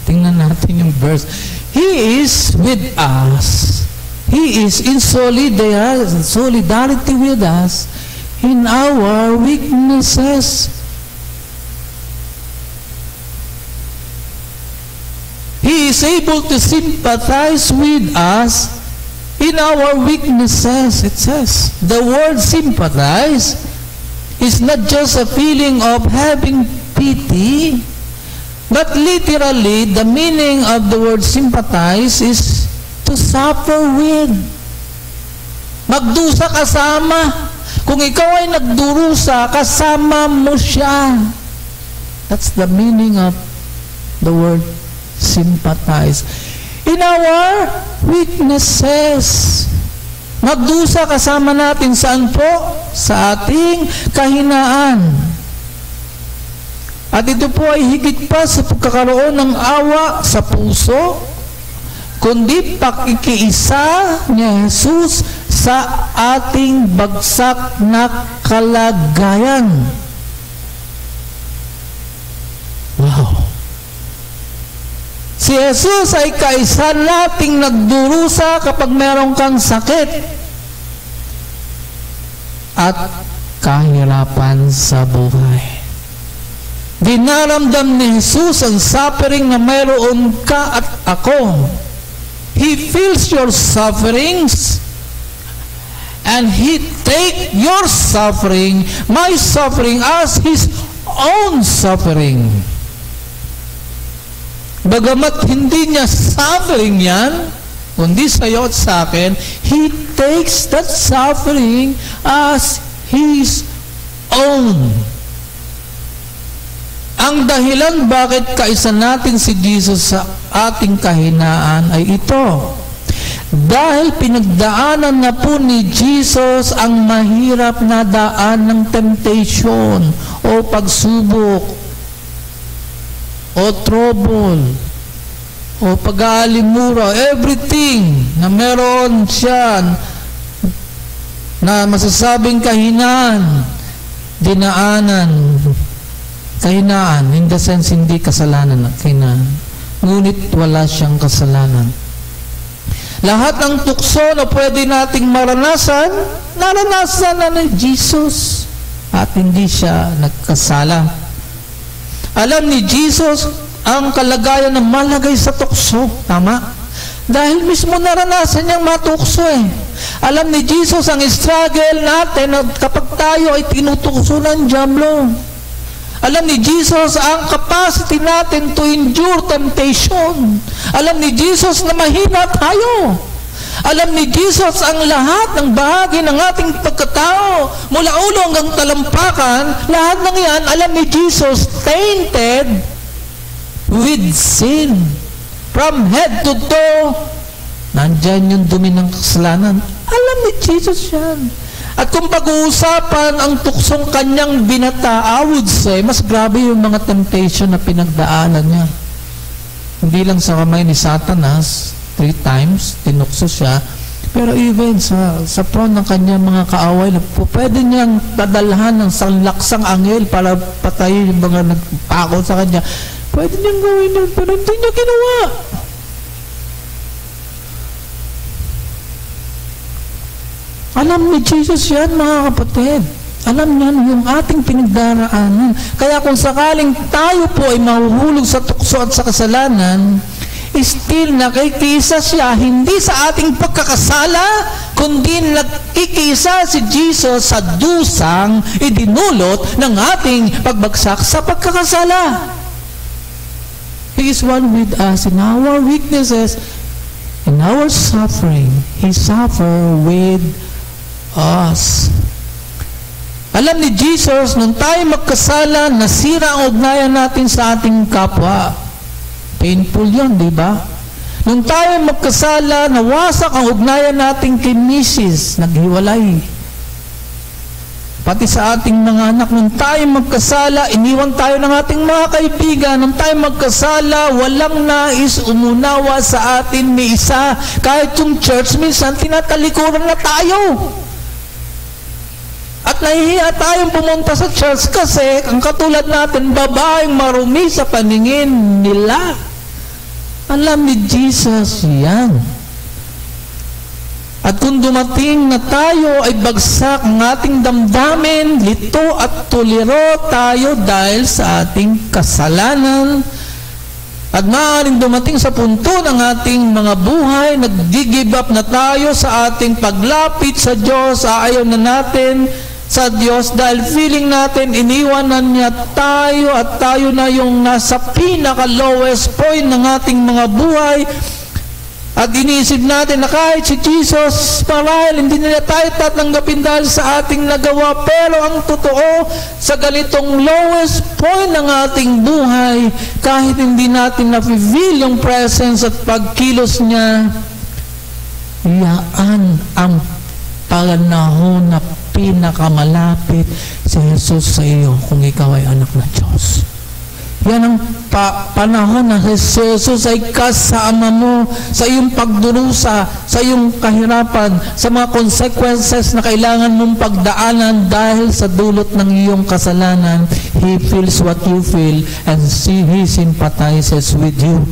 Tingnan natin yung verse. He is with us. He is in solidarity with us in our weaknesses. He is able to sympathize with us in our weaknesses. It says, the word sympathize is not just a feeling of having pity, but literally, the meaning of the word sympathize is to suffer with. Magdusa kasama. Kung ikaw ay nagdurusa, kasama mo siya. That's the meaning of the word sympathize. In our weaknesses, magdusa kasama natin saan po? Sa ating kahinaan. At ito po ay higit pa sa pagkakaroon ng awa sa puso, kundi pakikiisa ni Jesus sa ating bagsak na kalagayan. Wow! Si Jesus ay kaisa nating nagdurusa kapag meron kang sakit at kahirapan sa buhay. Dinaramdam ni Jesus ang suffering na mayroon ka at ako. He feels your sufferings and He take your suffering, my suffering, as His own suffering. Bagamat hindi niya suffering yan, kundi sa'yo at sa akin, He takes that suffering as His own. Ang dahilan bakit kaisa natin si Jesus sa ating kahinaan ay ito. Dahil pinagdaanan na po ni Jesus ang mahirap na daan ng temptation o pagsubok o trouble o pag-aalimura, everything na meron siya na masasabing kahinaan, dinaanan. Kahinaan, in the sense, hindi kasalanan na kahinaan. Ngunit wala siyang kasalanan. Lahat ng tukso na pwede nating maranasan, naranasan na ni Jesus. At hindi siya nagkasala. Alam ni Jesus ang kalagayan na malagay sa tukso. Tama? Dahil mismo naranasan niyang matukso eh. Alam ni Jesus ang struggle natin kapag tayo ay tinutukso ng diablo. Alam ni Jesus ang capacity natin to endure temptation. Alam ni Jesus na mahina tayo. Alam ni Jesus ang lahat ng bahagi ng ating pagkatao, mula ulo hanggang talampakan, lahat ng yan, alam ni Jesus, tainted with sin. From head to toe, nandyan yung dumi ng kasalanan. Alam ni Jesus yan. At kung pag-uusapan ang tuksong kanyang binata, I would say, mas grabe yung mga temptation na pinagdaanan niya. Hindi lang sa kamay ni Satanas, 3 times, tinukso siya, pero even sa front ng kanyang mga kaaway, pwede niyang dadalhan ng sanlaksang anghel para patayin yung mga nagpako sa kanya. Pwede niyang gawin yun, pero hindi niya ginawa. Alam ni Jesus yan, mga kapatid. Alam niyan yung ating pinagdaraanan. Kaya kung sakaling tayo po ay mahuhulog sa tukso at sa kasalanan, still nakikisa siya hindi sa ating pagkakasala, kundi nakikisa si Jesus sa dusang idinulot ng ating pagbagsak sa pagkakasala. He is one with us in our weaknesses, in our suffering. He suffered with us. Alam ni Jesus, nung tayo magkasala, nasira ang ugnayan natin sa ating kapwa. Painful yun, di ba? Nung tayo magkasala, nawasak ang ugnayan natin kay Mrs. Naghiwalay. Pati sa ating mga anak, nung tayo magkasala, iniwan tayo ng ating mga kaibigan. Nung tayo magkasala, walang nais umunawa sa atin ni isa. Kahit yung church, minsan tinatalikuran na tayo. At nahihiya tayong pumunta sa church kasi ang katulad natin, babaeng marumi sa paningin nila. Alam ni Jesus yan. At kung dumating na tayo ay bagsak ang ating damdamin, lito at tuliro tayo dahil sa ating kasalanan. At maaaring dumating sa punto ng ating mga buhay, nag-give up na tayo sa ating paglapit sa Diyos, ayaw na natin sa Diyos dahil feeling natin iniwanan niya tayo at tayo na yung nasa pinaka-lowest point ng ating mga buhay. At iniisip natin na kahit si Jesus marahil hindi nila tayo tatanggapin dahil sa ating nagawa. Pero ang totoo, sa ganitong lowest point ng ating buhay, kahit hindi natin na-feel yung presence at pagkilos niya, yaan ang panahon na pinakamalapit si Jesus sa iyo kung ikaw ay anak ng Diyos. Yan ang panahon na Jesus ay kasama mo sa iyong pagdurusa, sa iyong kahirapan, sa mga consequences na kailangan mong pagdaanan dahil sa dulot ng iyong kasalanan. He feels what you feel and He sympathizes with you.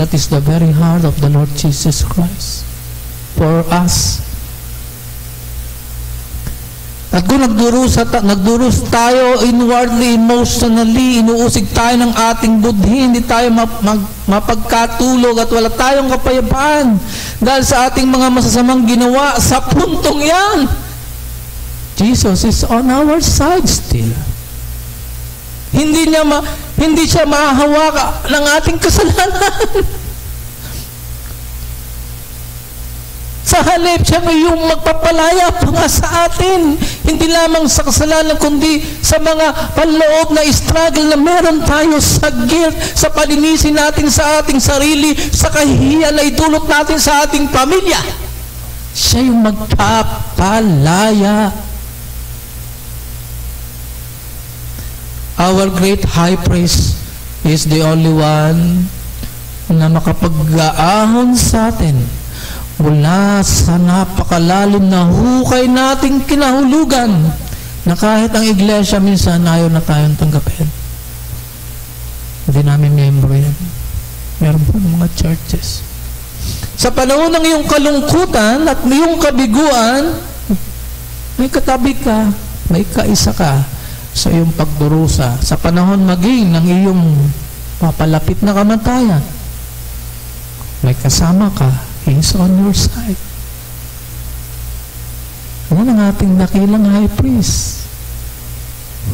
That is the very heart of the Lord Jesus Christ for us. At kung nagdurus tayo inwardly, emotionally, inuusig tayo ng ating budhi, hindi tayo mapagkatulog at wala tayong kapayapaan dahil sa ating mga masasamang ginawa sa puntong yan, Jesus is on our side still. Hindi siya mahahawak ng ating kasalanan. Sa halip, siya ngayong magpapalaya pa nga sa atin. Hindi lamang sa kasalanan, kundi sa mga panloob na struggle na meron tayo sa guilt, sa palinisin natin sa ating sarili, sa kahihiyan na idulot natin sa ating pamilya. Siya yung magpapalaya. Our great high priest is the only one na makapag-aahon sa atin mula sa napakalalim na hukay nating kinahulugan na kahit ang iglesia minsan ayaw na tayong tanggapin. Hindi namin miyembro yan. Meron po ng mga churches. Sa panahon ng iyong kalungkutan at iyong kabiguan, may katabi ka, may kaisa ka sa iyong pagdurusa. Sa panahon maging ng iyong papalapit na kamatayan, may kasama ka. He's on your side. Yan ang ating dakilang high priest.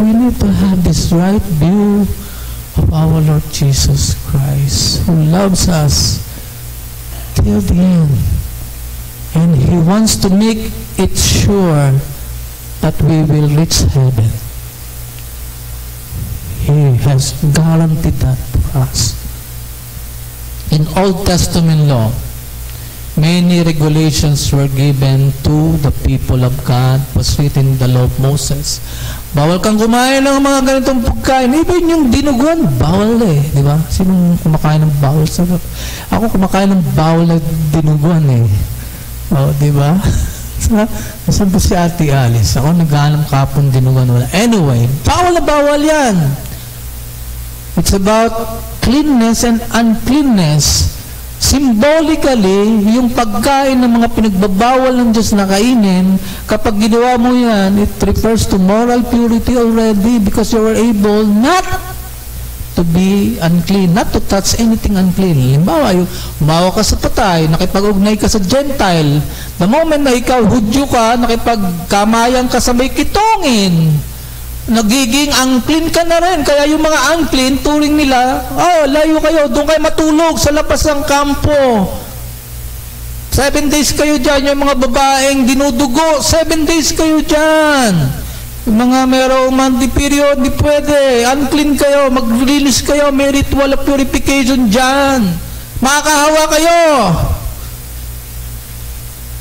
We need to have this right view of our Lord Jesus Christ, who loves us till the end. And He wants to make it sure that we will reach heaven. He has guaranteed that for us. In Old Testament law, many regulations were given to the people of God. Was written in the law of Moses. Bawal kang kumain ng mga ganitong pagkain. Even yung dinuguan, bawal eh. Di ba? Sinong kumakain ng bawal? Ako kumakain ng bawal na dinuguan eh. O, di ba? Saan po si Ate Alice? Ako naghahanap kapon dinuguan. Wala. Anyway, bawal na bawal yan. It's about cleanness and uncleanness. Symbolically, yung pagkain ng mga pinagbabawal ng Diyos na kainin, kapag ginawa mo yan, it refers to moral purity already because you are able not to be unclean, not to touch anything unclean. Halimbawa, umawa ka sa patay, nakipag-ugnay ka sa Gentile, the moment na ikaw, Hudyo ka, nakipagkamayan ka sa may kitongin, nagiging unclean ka na rin. Kaya yung mga unclean, turing nila, layo kayo, doon kayo matulog sa labas ng kampo. 7 days kayo dyan. Yung mga babaeng dinudugo, 7 days kayo dyan. Yung mga merong monthly period, di pwede. Unclean kayo, mag-release kayo, may ritual of purification dyan. Makakahawa kayo.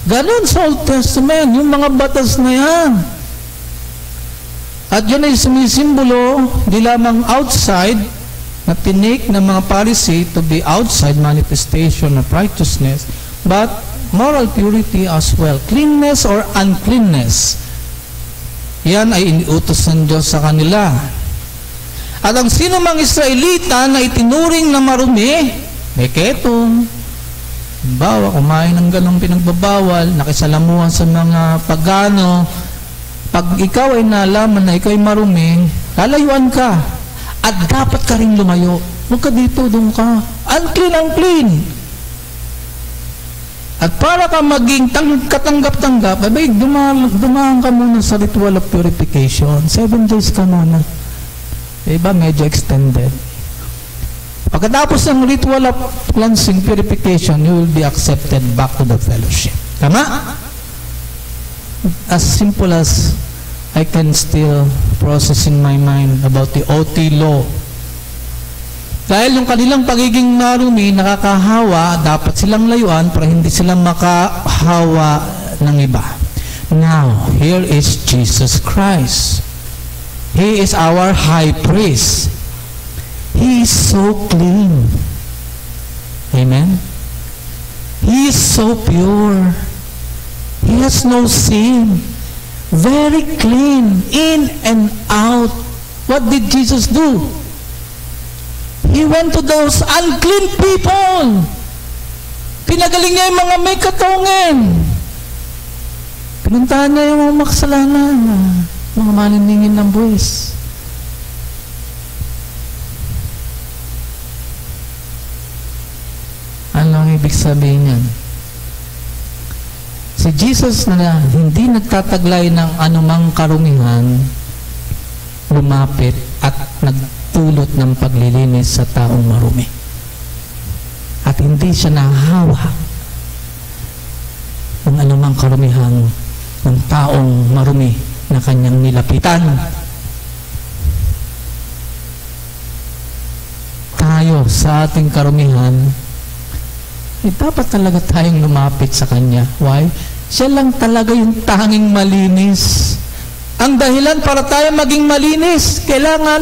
Ganon sa Old Testament, yung mga batas na yan. At yun ay sumisimbolo, di lamang outside, na tinake ng mga Pharisee to be outside manifestation of righteousness, but moral purity as well. Cleanness or uncleanness. Yan ay iniutos ng Diyos sa kanila. At ang sino mang Israelita na itinuring na marumi, may ketong, bawa, kumain ng ganong pinagbabawal, nakisalamuhan sa mga pagano, pag ikaw ay nalaman na ikaw ay marumi, lalayuan ka. At dapat ka rin lumayo. Huwag ka dito, doon ka. Unclean, unclean. At para ka maging katanggap-tanggap, dumaan ka muna sa ritual of purification. 7 days ka muna. Diba? Medyo extended. Pagkatapos ng ritual of cleansing, purification, you will be accepted back to the fellowship. Tama? As simple as I can still process in my mind about the OT law. Dahil yung kanilang pagiging marumi, nakakahawa, dapat silang layuan para hindi sila makahawa ng iba. Now, here is Jesus Christ. He is our high priest. He is so clean. Amen? He is so pure. He has no sin. Very clean, in and out. What did Jesus do? He went to those unclean people. Pinagaling niya yung mga may katongin. Pinuntahan niya yung mga makasalanan, mga maniningin ng buwis. Ano ang ibig sabihin niyan? Si Jesus na hindi nagtataglay ng anumang karumihan, lumapit at nagtulot ng paglilinis sa taong marumi. At hindi siya nahahawa ng anumang karumihan ng taong marumi na kanyang nilapitan. Tayo sa ating karumihan, dapat talaga tayong lumapit sa Kanya. Why? Siya lang talaga yung tanging malinis. Ang dahilan para tayo maging malinis, kailangan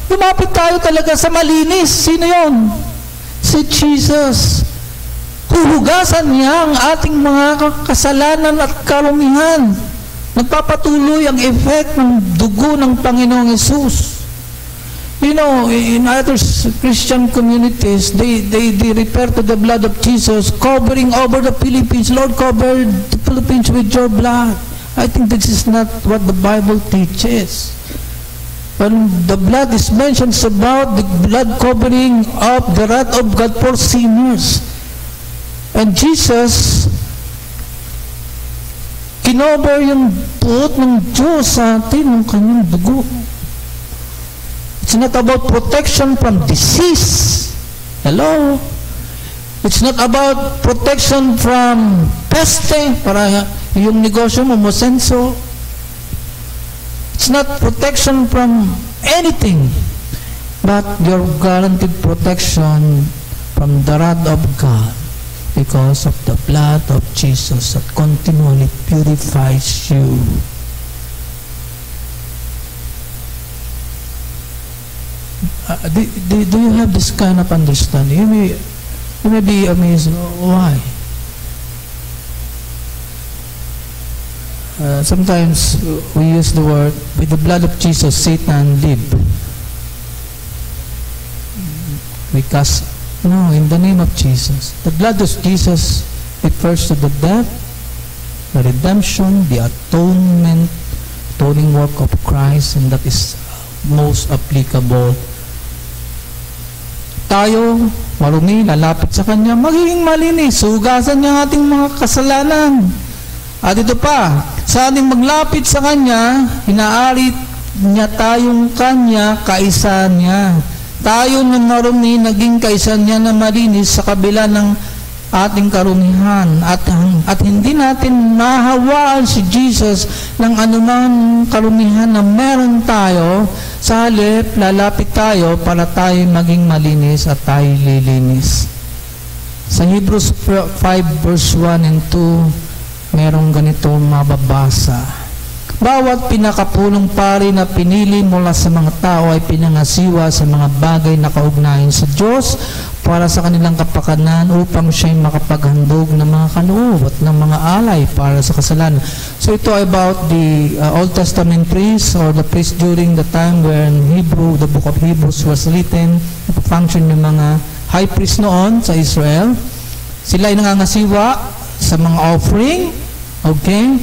lumapit tayo talaga sa malinis. Sino yun? Si Jesus. Huhugasan niya ang ating mga kasalanan at karumihan. Nagpapatuloy ang effect ng dugo ng Panginoong Hesus. You know, in other Christian communities, they refer to the blood of Jesus covering over the Philippines. Lord, cover the Philippines with your blood. I think this is not what the Bible teaches. When the blood is mentioned, it's about the blood covering of the wrath of God for sinners. And Jesus, kinover yung puot ng Diyos sa atin ng kanyang dugo. It's not about protection from disease. Hello? It's not about protection from peste, para yung negosyo mo mosenso. It's not protection from anything, but your guaranteed protection from the wrath of God because of the blood of Jesus that continually purifies you. Do you have this kind of understanding? You may be amazed, why? Sometimes we use the word, with the blood of Jesus, Satan lived. Because, no, in the name of Jesus. The blood of Jesus refers to the death, the redemption, the atoning work of Christ, and that is most applicable. Tayo, marumi, lalapit sa Kanya, magiging malinis, hugasan niya ating mga kasalanan. At ito pa, sa ating maglapit sa Kanya, inaari niya tayong Kanya, kaisa niya. Tayo na marumi, naging kaisa niya na malinis sa kabila ng ating karumihan. At hindi natin mahawaan si Jesus ng anumang karumihan na meron tayo. Sa halip, lalapit tayo para tayo maging malinis at tayo lilinis. Sa Hebrews 5 verse 1 and 2, merong ganito mababasa. Bawat pinakapulong pari na pinili mula sa mga tao ay pinangasiwa sa mga bagay na kaugnayan sa Diyos para sa kanilang kapakanan upang siya'y makapaghandog ng mga kaloob at ng mga alay para sa kasalanan. So ito about the Old Testament priests or the priests during the time when the book of Hebrews was written. Function yung mga high priest noon sa Israel. Sila ay nangangasiwa sa mga offering. Okay?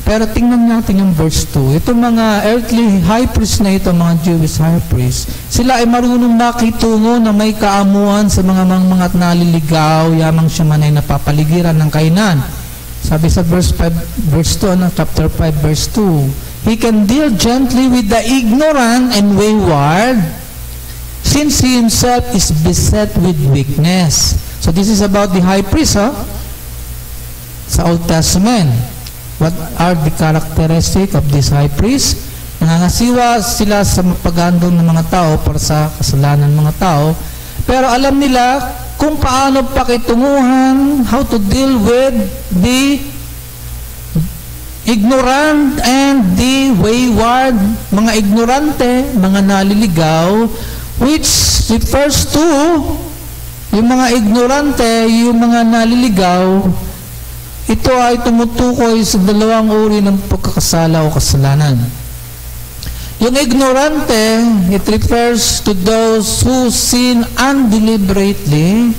Pero tingnan natin yung verse 2. Itong mga earthly high priest na ito, mga Jewish high priest, sila ay marunong makitungo na may kaamuan sa mga at naliligaw, yamang siya man ay napapaligiran ng kainan. Sabi sa verse 2, chapter 5, verse 2, He can deal gently with the ignorant and wayward, since He Himself is beset with weakness. So this is about the high priest, sa Old Testament. What are the characteristics of this high priest? Nangangasiwa sila sa paghandog ng mga tao para sa kasalanan ng mga tao. Pero alam nila kung paano pakitunguhan, how to deal with the ignorant and the wayward, mga ignorante, mga naliligaw, which refers to yung mga ignorante, yung mga naliligaw. Ito ay tumutukoy sa dalawang uri ng pagkakasala o kasalanan. Yung ignorante, it refers to those who sin undeliberately.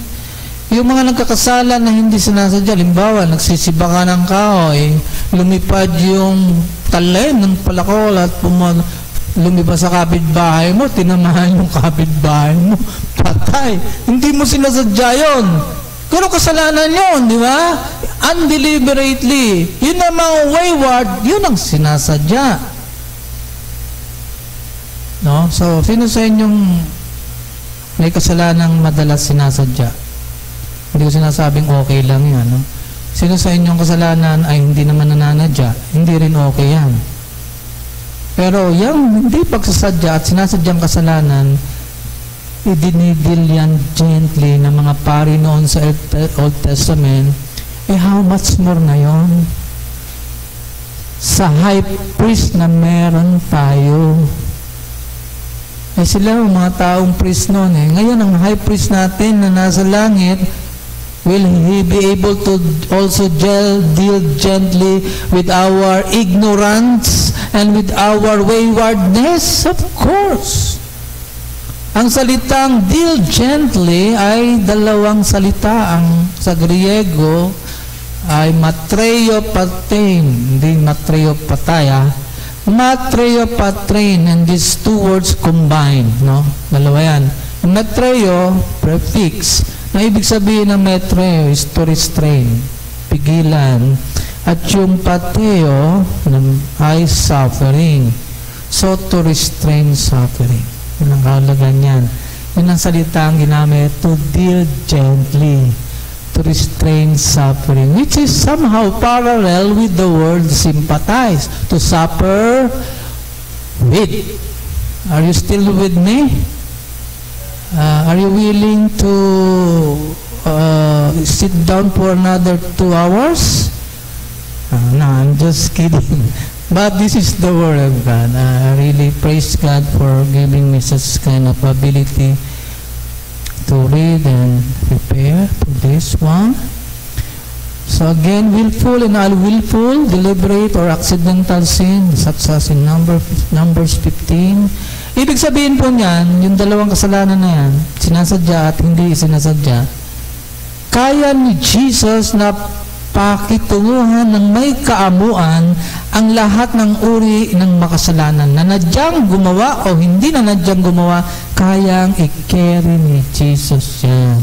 Yung mga nagkakasala na hindi sinasadya, limbawa, nagsisiba ka ng kahoy, lumipad yung talim ng palakol at lumipad sa kapitbahay mo, tinamahan yung kapitbahay mo, patay. Hindi mo sinasadya yun. Pero kasalanan yun, di ba? Undeliberately. Yun ang mga wayward, yun ang sinasadya. No? So, sino sa inyong may kasalanang madalas sinasadya? Hindi ko sinasabing okay lang yan. No? Sino sa inyong kasalanan ay hindi naman nananadya? Hindi rin okay yan. Pero yung hindi pagsasadya at sinasadyang kasalanan, idinidil yan gently ng mga pari noon sa Old Testament, how much more na yon sa high priest na meron tayo. Sila ang mga taong priest noon. Ngayon, ang high priest natin na nasa langit, will He be able to also deal gently with our ignorance and with our waywardness? Of course. Ang salitang deal gently ay dalawang salita. Ang sa Griego ay matreo patein, hindi matreo pataya. Matreo patrein, and these two words combined, no? Dalawa yan. Matreo, prefix, na ibig sabihin ng matreo is to restrain, pigilan. At yung pateo ay suffering. So, to restrain suffering. Yun ang kahulugan yan. Yun ang salita ang ginamit, to deal gently, to restrain suffering, which is somehow parallel with the word sympathize, to suffer with. Are you still with me? Are you willing to sit down for another 2 hours? No, I'm just kidding. But this is the Word of God. I really praise God for giving me such kind of ability to read and prepare for this one. So again, willful and unwillful, deliberate or accidental sin, such as in Numbers 15. Ibig sabihin po niyan, yung dalawang kasalanan na yan, sinasadya at hindi sinasadya, kaya ni Jesus na pakitunguhan ng may kaamuan ang lahat ng uri ng makasalanan na nadyang gumawa o hindi na nadyang gumawa, kayang i-carry ni Jesus yan.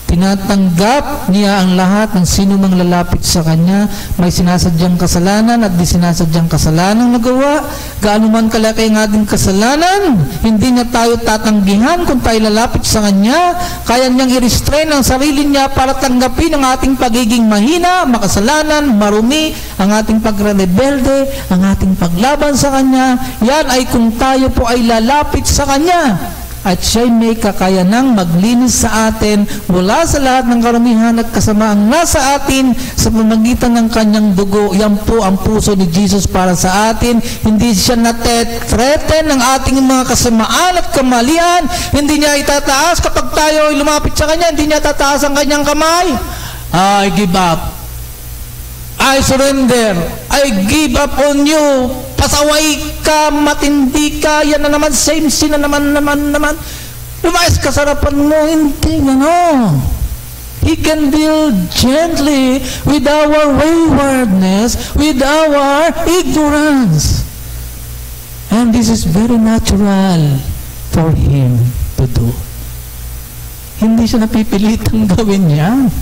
Tinatanggap niya ang lahat ng sino mang lalapit sa Kanya, may sinasadyang kasalanan at di sinasadyang kasalanang nagawa. Gaano man kalaki ang ating kasalanan, hindi niya tayo tatanggihan kung tayo lalapit sa Kanya. Kaya niyang i-restrain ang sarili niya para tanggapin ang ating pagiging mahina, makasalanan, marumi, ang ating pagrebelde, ang ating paglaban sa Kanya. Yan ay kung tayo po ay lalapit sa Kanya. At siya'y may kakayanang maglinis sa atin mula sa lahat ng karumihan at kasamaang nasa atin sa pamamagitan ng Kanyang dugo. Yan po ang puso ni Jesus para sa atin. Hindi siya natetreten ng ating mga kasamaan at kamalian. Hindi niya itataas kapag tayo ay lumapit sa Kanya. Hindi niya tataas ang Kanyang kamay. I give up. I surrender. I give up on you. Pasaway ka, matindi ka, yan na naman, same sin na naman. Lumayas ka sa harapan mo, hindi, ano. He can deal gently with our waywardness, with our ignorance. And this is very natural for Him to do. Hindi siya napipilitang gawin yan.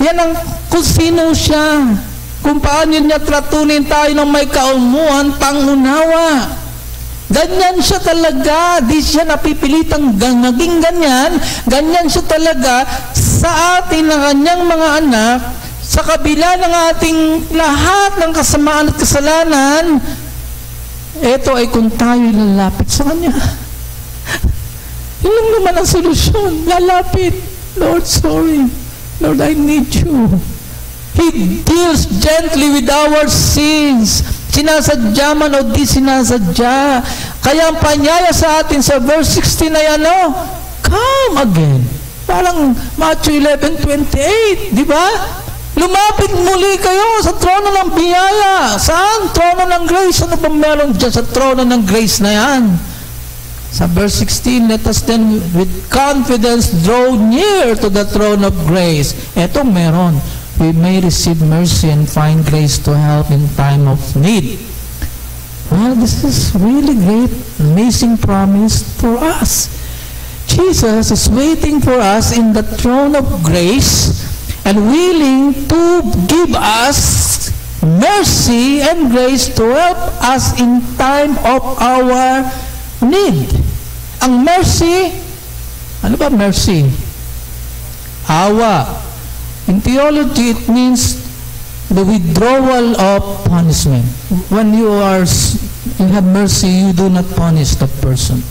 Yan ang kung sino siya. Kung paano niya tratunin tayo ng may kaumuhan, pangunawa. Ganyan siya talaga. Di siya napipilitang naging ganyan. Ganyan siya talaga sa atin ng kanyang mga anak, sa kabila ng ating lahat ng kasamaan at kasalanan. Ito ay kung tayo lalapit sa Kanya. Yun lang naman ang solusyon. Lalapit. Lord, sorry. Lord, I need you. He deals gently with our sins. Sinasadya man o di sinasadya. Kaya ang panyaya sa atin sa verse 16 ay ano? Come again. Parang Matthew 11:28, di ba? Lumapit muli kayo sa trono ng biyaya. Saan? Trono ng grace. Ano ba meron dyan sa trono ng grace na yan? Sa verse 16, let us then with confidence draw near to the throne of grace. Etong meron. We may receive mercy and find grace to help in time of need. Well, this is really great, amazing promise for us. Jesus is waiting for us in the throne of grace and willing to give us mercy and grace to help us in time of our need. Ang mercy, ano ba mercy? Awa. In theology, it means the withdrawal of punishment. When you have mercy, you do not punish the person.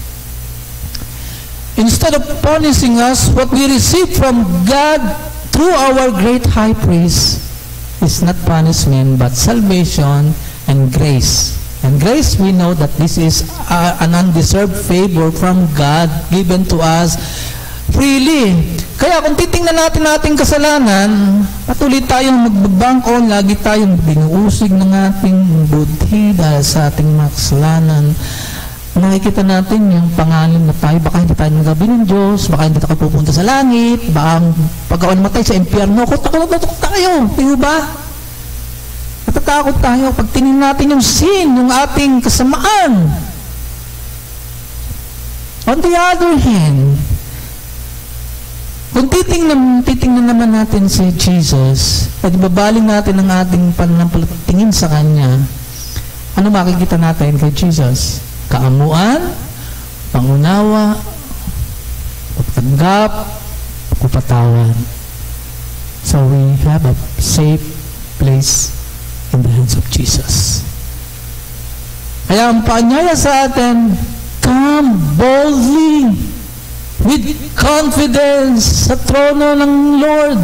Instead of punishing us, what we receive from God through our great high priest is not punishment, but salvation and grace. And grace, we know that this is an undeserved favor from God given to us freely. Kaya kung titingnan natin ating kasalanan, patuloy tayong magbabangkon, lagi tayong binuusig ng ating budhi dahil sa ating mga kasalanan. Nakikita natin yung pangalan na tayo, baka hindi tayo nagabi ng Diyos, baka hindi tayo pupunta sa langit, baka pagkawan matay sa impyerno, takot tayo, di ba? Natatakot tayo pag tingin natin yung sin, yung ating kasamaan. On the other hand, kung titingnan naman natin si Jesus at ibabaling natin ang ating pananampalataya sa Kanya, ano makikita natin kay Jesus? Kaamuan, pangunawa, pagtanggap, kupatawan. So we have a safe place in the hands of Jesus. Kaya ang paanyaya sa atin, come boldly with confidence sa trono ng Lord.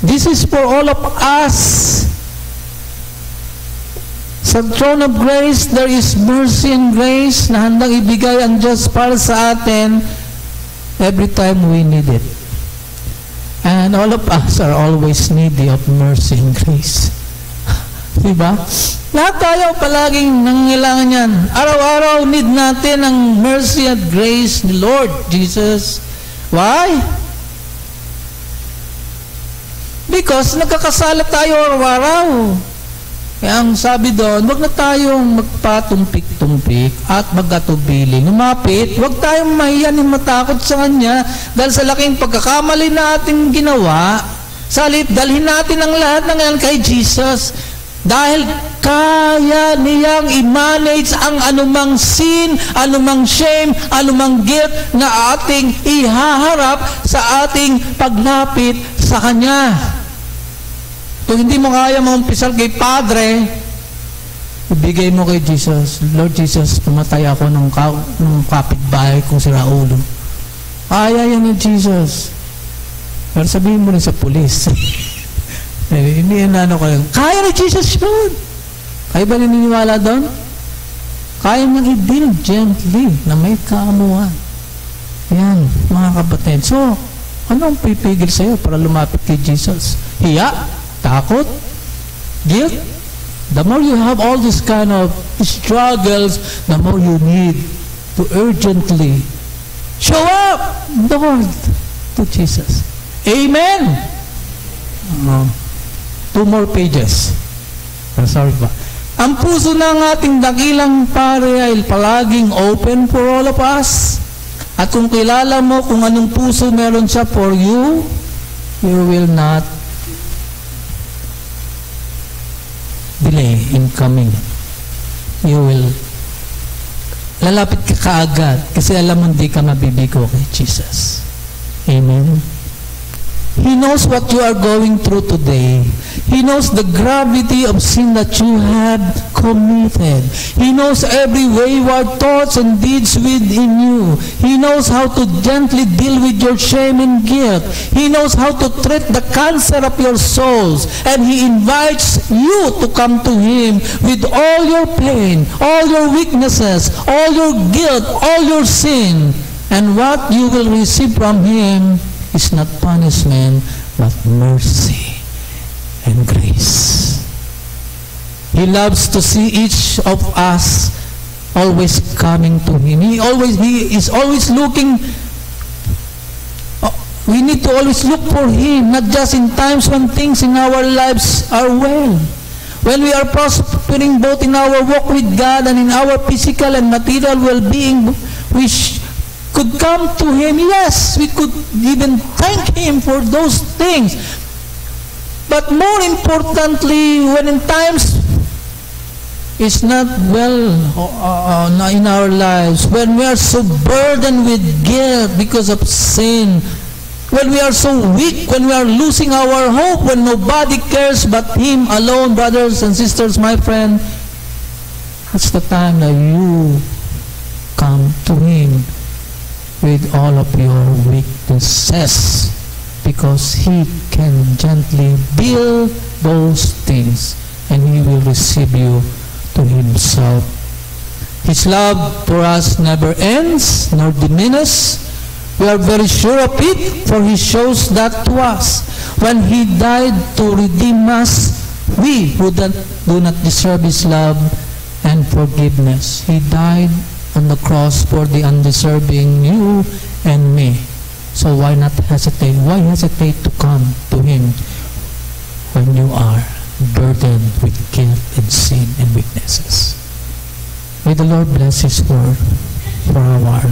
This is for all of us. Sa throne of grace, there is mercy and grace na handang ibigay ang Diyos para sa atin every time we need it. And all of us are always needy of mercy and grace. Diba? Lahat tayo palaging nangangailangan yan. Araw-araw need natin ang mercy at grace ni Lord Jesus. Why? Because nagkakasala tayo araw-araw. Kaya ang sabi doon, huwag na tayong magpatumpik-tumpik at mag-atubili. Lumapit, huwag tayong mahiyanin matakot sa Kanya dahil sa laking pagkakamali na ating ginawa. Salit, dalhin natin ang lahat ng yan kay Jesus. Dahil kaya niyang i-manage ang anumang sin, anumang shame, anumang guilt na ating ihaharap sa ating paglapit sa Kanya. Kung hindi mo kaya maumpisal kay Padre, ibigay mo kay Jesus. Lord Jesus, pumatay ako ng kapitbahay kong si Raulo. Kaya yan ni Jesus. Pero sabihin mo rin sa pulis. Hindi yan kayo. Kaya ni Jesus yun. Kayo ba naniniwala doon? Kaya niyang i-deal gently na may kaamuhan. Yan, mga kapatid. So, ano ang pipigil sa'yo para lumapit kay Jesus? Hiya? Takot? Guilt? The more you have all this kind of struggles, the more you need to urgently show up, Lord, to Jesus. Amen? 2 more pages. Sorry pa. Ang puso ng ating dakilang pare ay palaging open for all of us. At kung kilala mo kung anong puso meron siya for you, you will not delay in coming. You will lalapit ka kaagad kasi alam mo hindi ka mabibigo kay Jesus. Amen? He knows what you are going through today. He knows the gravity of sin that you have committed. He knows every wayward thoughts and deeds within you. He knows how to gently deal with your shame and guilt. He knows how to treat the cancer of your souls. And He invites you to come to Him with all your pain, all your weaknesses, all your guilt, all your sin. And what you will receive from Him is not punishment, but mercy and grace. He loves to see each of us always coming to Him. He is always looking. We need to always look for Him, not just in times when things in our lives are well. When we are prospering both in our walk with God and in our physical and material well-being, we could come to Him. Yes, we could even thank Him for those things. But more importantly, when in times it's not well in our lives, when we are so burdened with guilt because of sin, when we are so weak, when we are losing our hope, when nobody cares but Him alone, brothers and sisters, my friend, that's the time that you come to Him with all of your weaknesses, because He can gently build those things and He will receive you to Himself. His love for us never ends nor diminishes. We are very sure of it, for He shows that to us. When He died to redeem us, we who do not deserve His love and forgiveness. He died on the cross for the undeserving, you and me. So why not hesitate? Why hesitate to come to Him when you are burdened with guilt and sin and weaknesses? May the Lord bless His word for our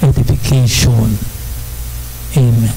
edification. Amen.